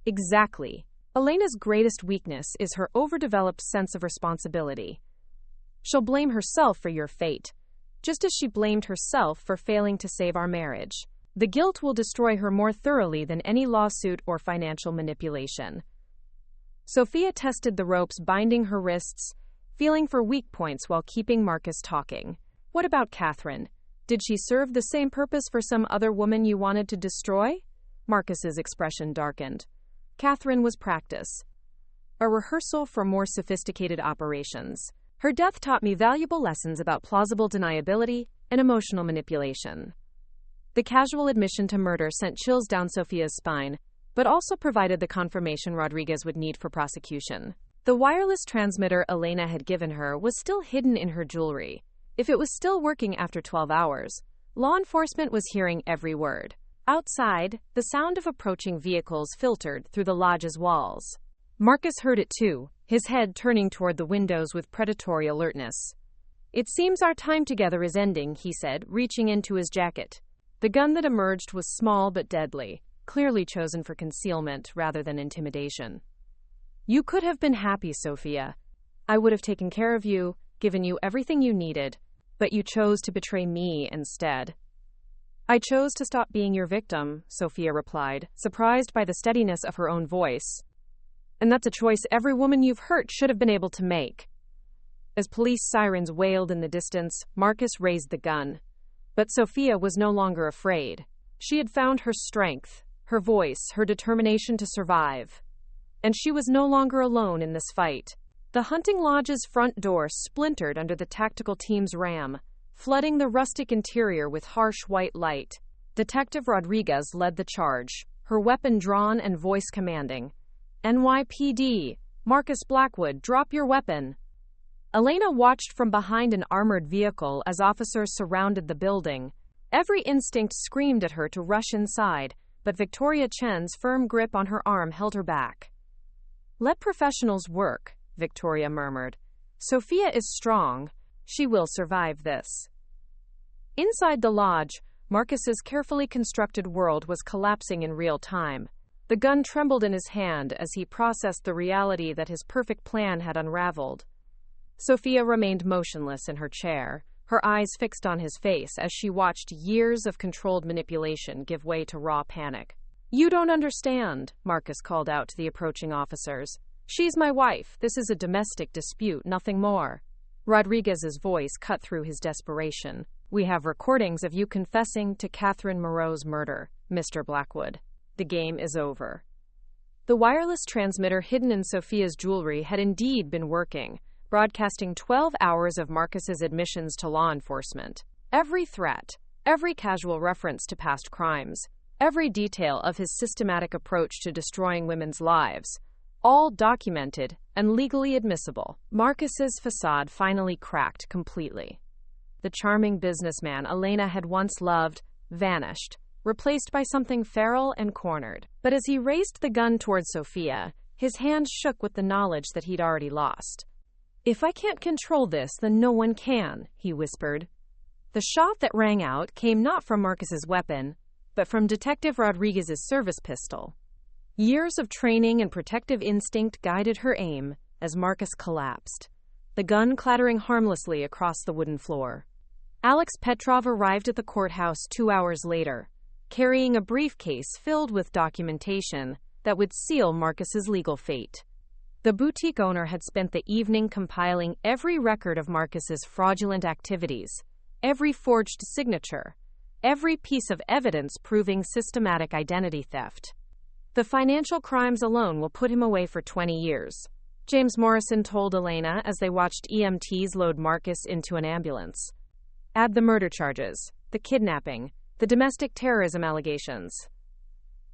"Exactly. Elena's greatest weakness is her overdeveloped sense of responsibility. She'll blame herself for your fate, just as she blamed herself for failing to save our marriage. The guilt will destroy her more thoroughly than any lawsuit or financial manipulation." Sophia tested the ropes binding her wrists, feeling for weak points while keeping Marcus talking. "What about Catherine? Did she serve the same purpose for some other woman you wanted to destroy?" Marcus's expression darkened. "Catherine was practice, a rehearsal for more sophisticated operations. Her death taught me valuable lessons about plausible deniability and emotional manipulation." The casual admission to murder sent chills down Sophia's spine, but also provided the confirmation Rodriguez would need for prosecution. The wireless transmitter Elena had given her was still hidden in her jewelry. If it was still working after 12 hours, law enforcement was hearing every word. Outside, the sound of approaching vehicles filtered through the lodge's walls. Marcus heard it too, his head turning toward the windows with predatory alertness. "It seems our time together is ending," he said, reaching into his jacket. The gun that emerged was small but deadly, clearly chosen for concealment rather than intimidation. "You could have been happy, Sophia. I would have taken care of you, given you everything you needed, but you chose to betray me instead." "I chose to stop being your victim," Sophia replied, surprised by the steadiness of her own voice. "And that's a choice every woman you've hurt should have been able to make." As police sirens wailed in the distance, Marcus raised the gun. But Sophia was no longer afraid. She had found her strength, her voice, her determination to survive. And she was no longer alone in this fight. The hunting lodge's front door splintered under the tactical team's ram, flooding the rustic interior with harsh white light. Detective Rodriguez led the charge, her weapon drawn and voice commanding. "NYPD, Marcus Blackwood, drop your weapon." Elena watched from behind an armored vehicle as officers surrounded the building. Every instinct screamed at her to rush inside, but Victoria Chen's firm grip on her arm held her back. "Let professionals work," Victoria murmured. "Sophia is strong. She will survive this." Inside the lodge, Marcus's carefully constructed world was collapsing in real time. The gun trembled in his hand as he processed the reality that his perfect plan had unraveled. Sophia remained motionless in her chair, her eyes fixed on his face as she watched years of controlled manipulation give way to raw panic. "You don't understand," Marcus called out to the approaching officers. "She's my wife. This is a domestic dispute, nothing more." Rodriguez's voice cut through his desperation. "We have recordings of you confessing to Catherine Moreau's murder, Mr. Blackwood. The game is over." The wireless transmitter hidden in Sophia's jewelry had indeed been working, broadcasting 12 hours of Marcus's admissions to law enforcement. Every threat, every casual reference to past crimes, every detail of his systematic approach to destroying women's lives, all documented and legally admissible. Marcus's facade finally cracked completely. The charming businessman Elena had once loved vanished, replaced by something feral and cornered. But as he raised the gun toward Sophia, his hand shook with the knowledge that he'd already lost. "If I can't control this, then no one can," he whispered. The shot that rang out came not from Marcus's weapon, but from Detective Rodriguez's service pistol. Years of training and protective instinct guided her aim as Marcus collapsed, the gun clattering harmlessly across the wooden floor. Alex Petrov arrived at the courthouse 2 hours later, carrying a briefcase filled with documentation that would seal Marcus's legal fate. The boutique owner had spent the evening compiling every record of Marcus's fraudulent activities, every forged signature, every piece of evidence proving systematic identity theft. The financial crimes alone will put him away for 20 years, James Morrison told Elena as they watched EMTs load Marcus into an ambulance. Add the murder charges, the kidnapping, the domestic terrorism allegations.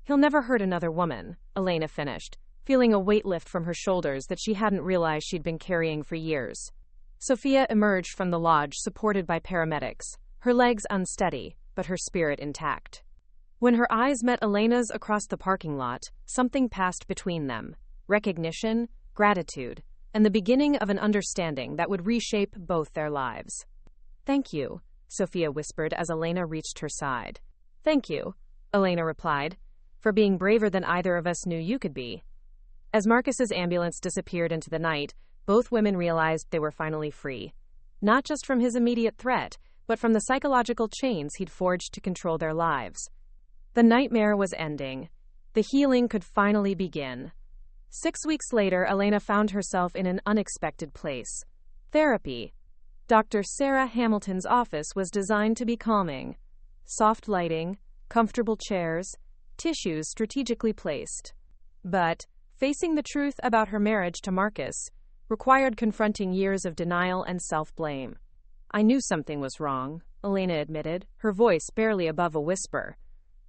He'll never hurt another woman, Elena finished, feeling a weight lift from her shoulders that she hadn't realized she'd been carrying for years. Sophia emerged from the lodge supported by paramedics, her legs unsteady, but her spirit intact. When her eyes met Elena's across the parking lot, something passed between them: recognition, gratitude, and the beginning of an understanding that would reshape both their lives. "Thank you," Sophia whispered as Elena reached her side. "Thank you," Elena replied, "for being braver than either of us knew you could be." As Marcus's ambulance disappeared into the night, both women realized they were finally free. Not just from his immediate threat, but from the psychological chains he'd forged to control their lives. The nightmare was ending. The healing could finally begin. 6 weeks later, Elena found herself in an unexpected place: therapy. Dr. Sarah Hamilton's office was designed to be calming. Soft lighting, comfortable chairs, tissues strategically placed. But facing the truth about her marriage to Marcus required confronting years of denial and self-blame. "I knew something was wrong," Elena admitted, her voice barely above a whisper.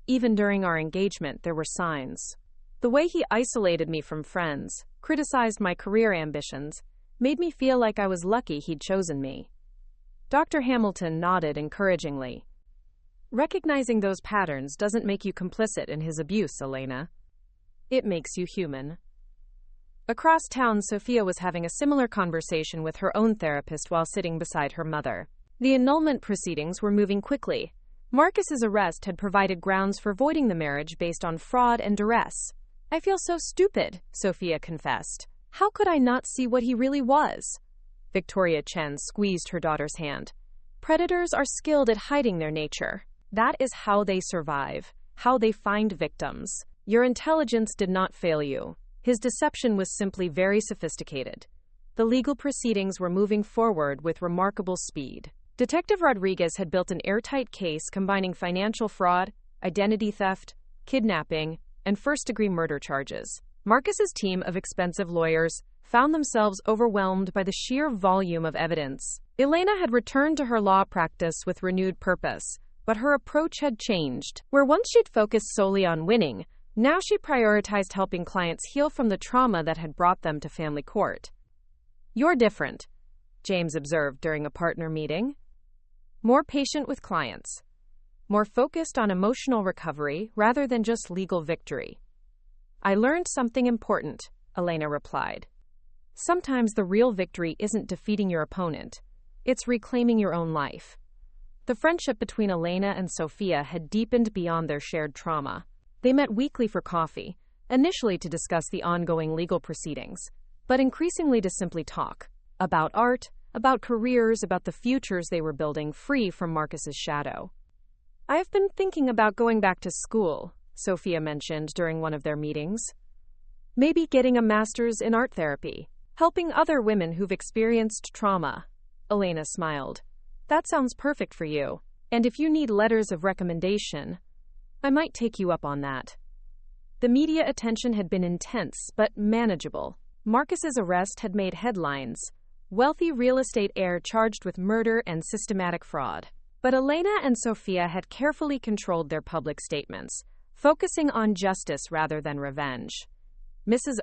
"Even during our engagement, there were signs. The way he isolated me from friends, criticized my career ambitions, made me feel like I was lucky he'd chosen me." Dr. Hamilton nodded encouragingly. "Recognizing those patterns doesn't make you complicit in his abuse, Elena. It makes you human." Across town, Sophia was having a similar conversation with her own therapist while sitting beside her mother. The annulment proceedings were moving quickly. Marcus's arrest had provided grounds for voiding the marriage based on fraud and duress. "I feel so stupid," Sophia confessed. "How could I not see what he really was?" Victoria Chen squeezed her daughter's hand. "Predators are skilled at hiding their nature. That is how they survive, how they find victims. Your intelligence did not fail you. His deception was simply very sophisticated." The legal proceedings were moving forward with remarkable speed. Detective Rodriguez had built an airtight case combining financial fraud, identity theft, kidnapping, and first-degree murder charges. Marcus's team of expensive lawyers found themselves overwhelmed by the sheer volume of evidence. Elena had returned to her law practice with renewed purpose, but her approach had changed. Where once she'd focused solely on winning, now she prioritized helping clients heal from the trauma that had brought them to family court. "You're different," James observed during a partner meeting. "More patient with clients. More focused on emotional recovery rather than just legal victory." "I learned something important," Elena replied. "Sometimes the real victory isn't defeating your opponent. It's reclaiming your own life." The friendship between Elena and Sophia had deepened beyond their shared trauma. They met weekly for coffee, initially to discuss the ongoing legal proceedings, but increasingly to simply talk about art, about careers, about the futures they were building free from Marcus's shadow. "I have been thinking about going back to school," Sophia mentioned during one of their meetings. "Maybe getting a master's in art therapy, helping other women who've experienced trauma." Elena smiled. "That sounds perfect for you. And if you need letters of recommendation, I might take you up on that." The media attention had been intense but manageable. Marcus's arrest had made headlines: wealthy real estate heir charged with murder and systematic fraud. But Elena and Sophia had carefully controlled their public statements, focusing on justice rather than revenge. Mrs.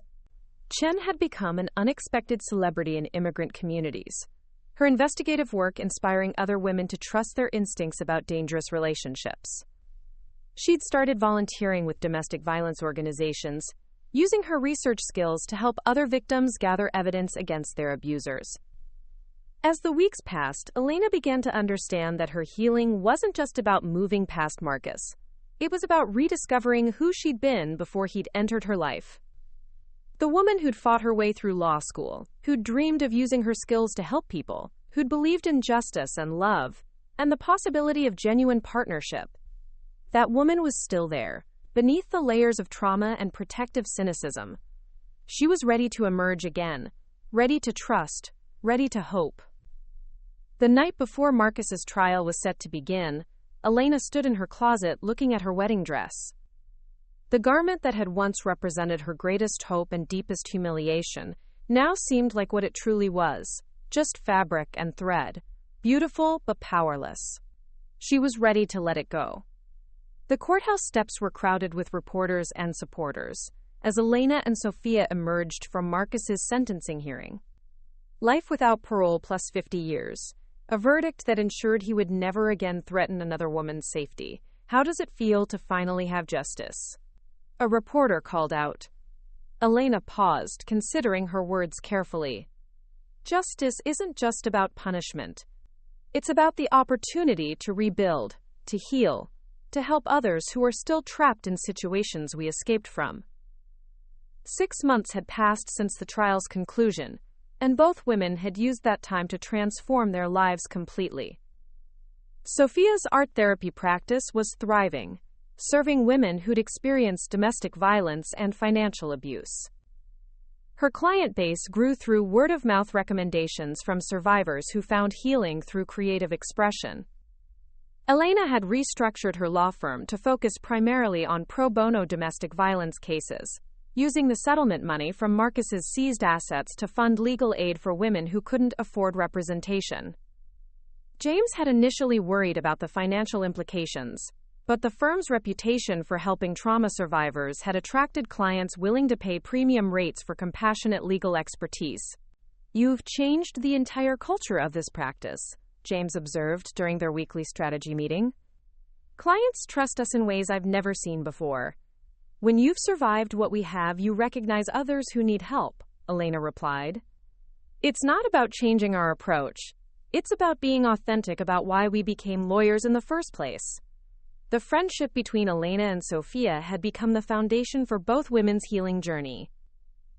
Chen had become an unexpected celebrity in immigrant communities, her investigative work inspiring other women to trust their instincts about dangerous relationships. She'd started volunteering with domestic violence organizations, using her research skills to help other victims gather evidence against their abusers. As the weeks passed, Elena began to understand that her healing wasn't just about moving past Marcus. It was about rediscovering who she'd been before he'd entered her life. The woman who'd fought her way through law school, who'd dreamed of using her skills to help people, who'd believed in justice and love, and the possibility of genuine partnership. That woman was still there, beneath the layers of trauma and protective cynicism. She was ready to emerge again, ready to trust, ready to hope. The night before Marcus's trial was set to begin, Elena stood in her closet looking at her wedding dress. The garment that had once represented her greatest hope and deepest humiliation now seemed like what it truly was, just fabric and thread, beautiful but powerless. She was ready to let it go. The courthouse steps were crowded with reporters and supporters, as Elena and Sophia emerged from Marcus's sentencing hearing. Life without parole plus 50 years, a verdict that ensured he would never again threaten another woman's safety. How does it feel to finally have justice? A reporter called out. Elena paused, considering her words carefully. Justice isn't just about punishment. It's about the opportunity to rebuild, to heal, to help others who are still trapped in situations we escaped from. 6 months had passed since the trial's conclusion, and both women had used that time to transform their lives completely. Sophia's art therapy practice was thriving, serving women who'd experienced domestic violence and financial abuse. Her client base grew through word-of-mouth recommendations from survivors who found healing through creative expression. Elena had restructured her law firm to focus primarily on pro bono domestic violence cases, using the settlement money from Marcus's seized assets to fund legal aid for women who couldn't afford representation. James had initially worried about the financial implications, but the firm's reputation for helping trauma survivors had attracted clients willing to pay premium rates for compassionate legal expertise. "You've changed the entire culture of this practice," James observed during their weekly strategy meeting. "Clients trust us in ways I've never seen before. When you've survived what we have, you recognize others who need help," Elena replied. "It's not about changing our approach. It's about being authentic about why we became lawyers in the first place." The friendship between Elena and Sophia had become the foundation for both women's healing journey.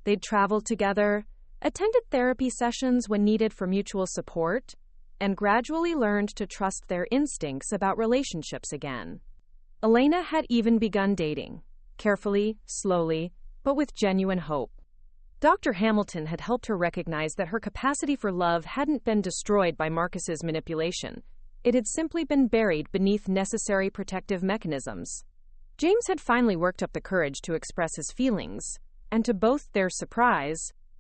They'd traveled together, attended therapy sessions when needed for mutual support, and gradually learned to trust their instincts about relationships again. Elena had even begun dating, carefully, slowly, but with genuine hope. Dr. Hamilton had helped her recognize that her capacity for love hadn't been destroyed by Marcus's manipulation. It had simply been buried beneath necessary protective mechanisms. James had finally worked up the courage to express his feelings, and to both their surprise,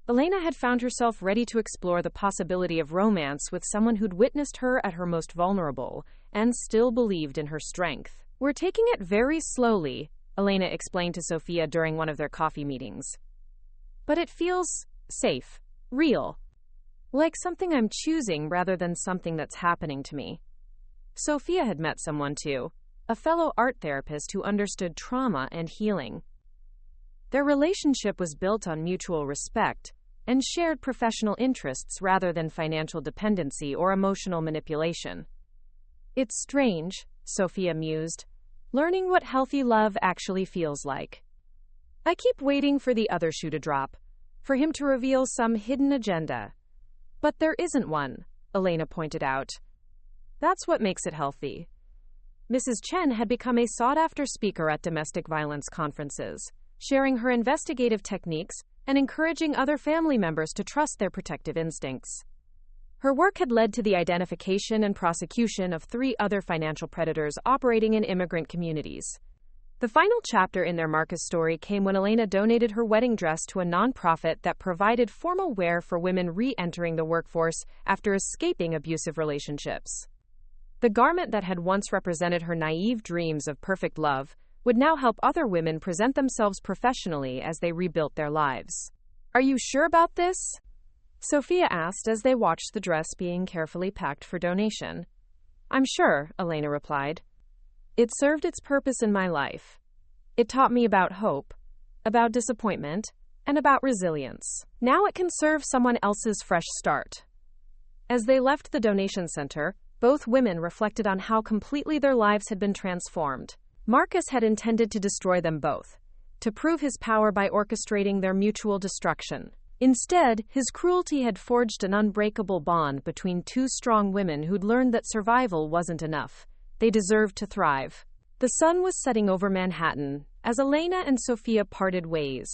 Elena had found herself ready to explore the possibility of romance with someone who'd witnessed her at her most vulnerable and still believed in her strength. "We're taking it very slowly," Elena explained to Sophia during one of their coffee meetings. "But it feels safe, real, like something I'm choosing rather than something that's happening to me." Sophia had met someone too, a fellow art therapist who understood trauma and healing. Their relationship was built on mutual respect and shared professional interests rather than financial dependency or emotional manipulation. "It's strange," Sophia mused, "learning what healthy love actually feels like. I keep waiting for the other shoe to drop, for him to reveal some hidden agenda. But there isn't one," Elena pointed out. "That's what makes it healthy." Mrs. Chen had become a sought-after speaker at domestic violence conferences, sharing her investigative techniques and encouraging other family members to trust their protective instincts. Her work had led to the identification and prosecution of 3 other financial predators operating in immigrant communities. The final chapter in their Marcus story came when Elena donated her wedding dress to a nonprofit that provided formal wear for women re-entering the workforce after escaping abusive relationships. The garment that had once represented her naive dreams of perfect love would now help other women present themselves professionally as they rebuilt their lives. "Are you sure about this?" Sophia asked as they watched the dress being carefully packed for donation. "I'm sure," Elena replied. "It served its purpose in my life. It taught me about hope, about disappointment, and about resilience. Now it can serve someone else's fresh start." As they left the donation center, both women reflected on how completely their lives had been transformed. Marcus had intended to destroy them both, to prove his power by orchestrating their mutual destruction. Instead, his cruelty had forged an unbreakable bond between two strong women who'd learned that survival wasn't enough. They deserved to thrive. The sun was setting over Manhattan as Elena and Sophia parted ways,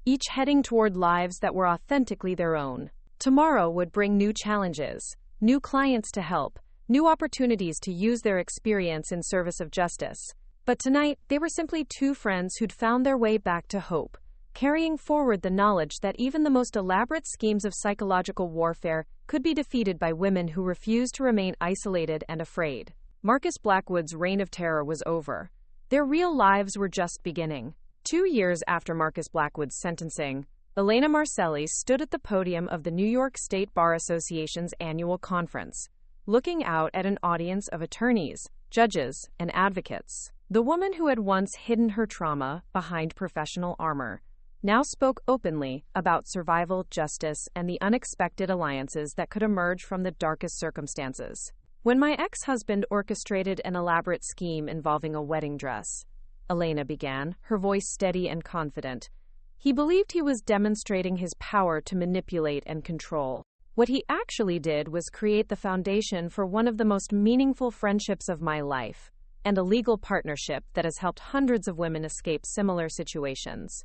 each heading toward lives that were authentically their own. Tomorrow would bring new challenges, new clients to help, new opportunities to use their experience in service of justice. But tonight, they were simply two friends who'd found their way back to hope, carrying forward the knowledge that even the most elaborate schemes of psychological warfare could be defeated by women who refused to remain isolated and afraid. Marcus Blackwood's reign of terror was over. Their real lives were just beginning. 2 years after Marcus Blackwood's sentencing, Elena Marcelli stood at the podium of the New York State Bar Association's annual conference, looking out at an audience of attorneys, judges, and advocates. The woman who had once hidden her trauma behind professional armor now spoke openly about survival, justice, and the unexpected alliances that could emerge from the darkest circumstances. "When my ex-husband orchestrated an elaborate scheme involving a wedding dress," Elena began, her voice steady and confident, "he believed he was demonstrating his power to manipulate and control. What he actually did was create the foundation for one of the most meaningful friendships of my life, and a legal partnership that has helped hundreds of women escape similar situations."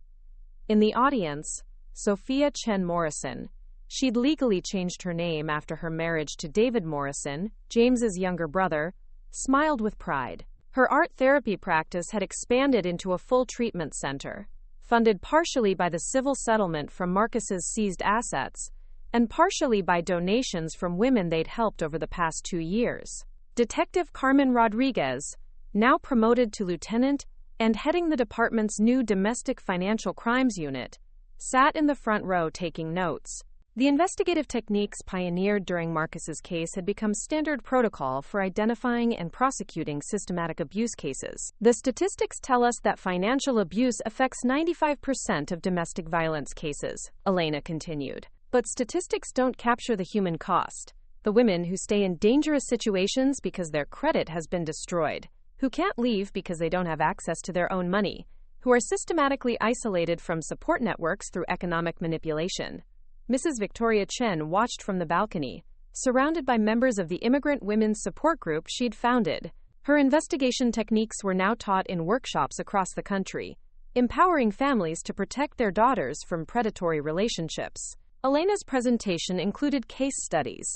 In the audience, Sophia Chen Morrison, she'd legally changed her name after her marriage to David Morrison, James's younger brother, smiled with pride. Her art therapy practice had expanded into a full treatment center, funded partially by the civil settlement from Marcus's seized assets, and partially by donations from women they'd helped over the past 2 years. Detective Carmen Rodriguez, now promoted to lieutenant and heading the department's new domestic financial crimes unit, sat in the front row taking notes. The investigative techniques pioneered during Marcus's case had become standard protocol for identifying and prosecuting systematic abuse cases. "The statistics tell us that financial abuse affects 95% of domestic violence cases," Elena continued. "But statistics don't capture the human cost. The women who stay in dangerous situations because their credit has been destroyed, who can't leave because they don't have access to their own money, who are systematically isolated from support networks through economic manipulation." Mrs. Victoria Chen watched from the balcony, surrounded by members of the immigrant women's support group she'd founded. Her investigation techniques were now taught in workshops across the country, empowering families to protect their daughters from predatory relationships. Elena's presentation included case studies,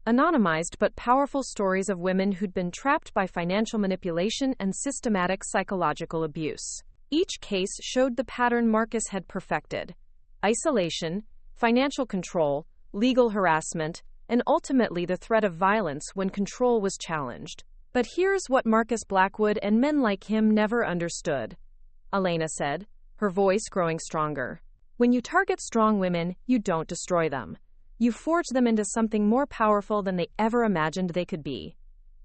anonymized but powerful stories of women who'd been trapped by financial manipulation and systematic psychological abuse. Each case showed the pattern Marcus had perfected: isolation, financial control, legal harassment, and ultimately the threat of violence when control was challenged. "But here's what Marcus Blackwood and men like him never understood," Elena said, her voice growing stronger. "When you target strong women, you don't destroy them. You forge them into something more powerful than they ever imagined they could be."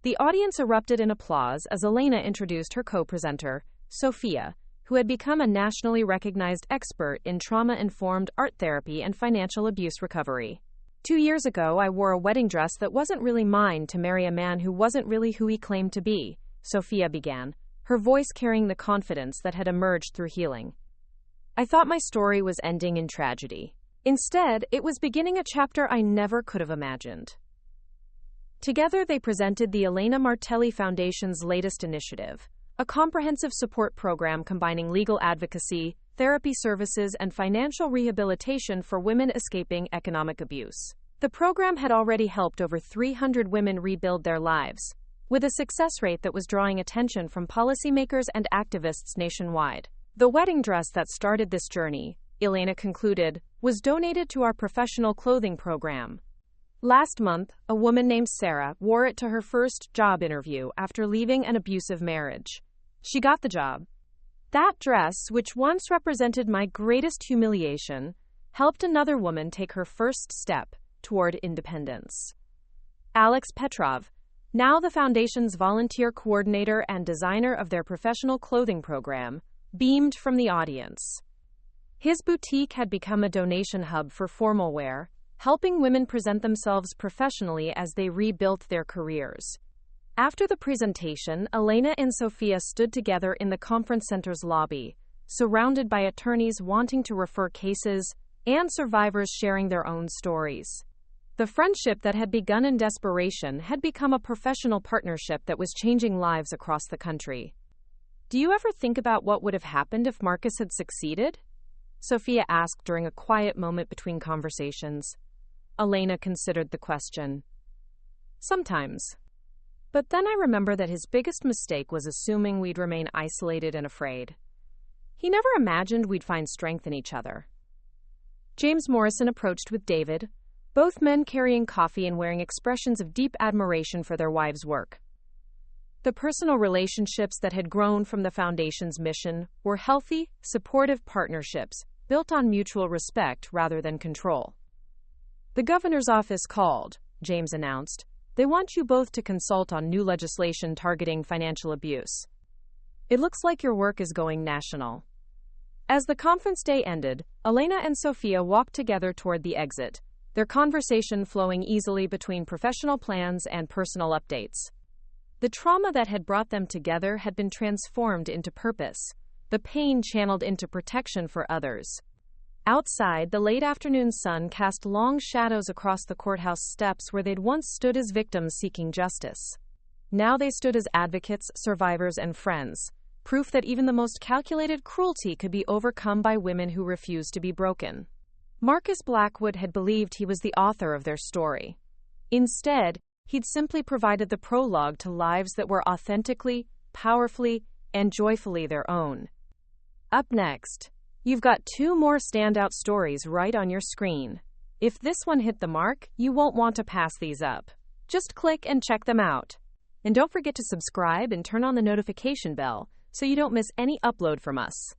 The audience erupted in applause as Elena introduced her co-presenter, Sophia, who had become a nationally recognized expert in trauma-informed art therapy and financial abuse recovery. 2 years ago, I wore a wedding dress that wasn't really mine to marry a man who wasn't really who he claimed to be, Sophia began, her voice carrying the confidence that had emerged through healing. "I thought my story was ending in tragedy. Instead, it was beginning a chapter I never could have imagined." Together, they presented the Elena Marcelli Foundation's latest initiative, a comprehensive support program combining legal advocacy, therapy services, and financial rehabilitation for women escaping economic abuse. The program had already helped over 300 women rebuild their lives, with a success rate that was drawing attention from policymakers and activists nationwide. "The wedding dress that started this journey," Elena concluded, "was donated to our professional clothing program. Last month, a woman named Sarah wore it to her first job interview after leaving an abusive marriage. She got the job. That dress, which once represented my greatest humiliation, helped another woman take her first step toward independence. Alex Petrov, now the Foundation's volunteer coordinator and designer of their professional clothing program, beamed from the audience. His boutique had become a donation hub for formal wear, helping women present themselves professionally as they rebuilt their careers. After the presentation, Elena and Sophia stood together in the conference center's lobby, surrounded by attorneys wanting to refer cases and survivors sharing their own stories. The friendship that had begun in desperation had become a professional partnership that was changing lives across the country. "Do you ever think about what would have happened if Marcus had succeeded?" Sophia asked during a quiet moment between conversations. Elena considered the question. "Sometimes. But then I remember that his biggest mistake was assuming we'd remain isolated and afraid. He never imagined we'd find strength in each other." James Morrison approached with David, both men carrying coffee and wearing expressions of deep admiration for their wives' work. The personal relationships that had grown from the Foundation's mission were healthy, supportive partnerships built on mutual respect rather than control. "The governor's office called," James announced. "They want you both to consult on new legislation targeting financial abuse. It looks like your work is going national." As the conference day ended, Elena and Sophia walked together toward the exit, their conversation flowing easily between professional plans and personal updates. The trauma that had brought them together had been transformed into purpose, the pain channeled into protection for others. Outside, the late afternoon sun cast long shadows across the courthouse steps where they'd once stood as victims seeking justice. Now they stood as advocates, survivors, and friends, proof that even the most calculated cruelty could be overcome by women who refused to be broken. Marcus Blackwood had believed he was the author of their story. Instead, he'd simply provided the prologue to lives that were authentically, powerfully, and joyfully their own. Up next, you've got two more standout stories right on your screen. If this one hit the mark, you won't want to pass these up. Just click and check them out. And don't forget to subscribe and turn on the notification bell so you don't miss any upload from us.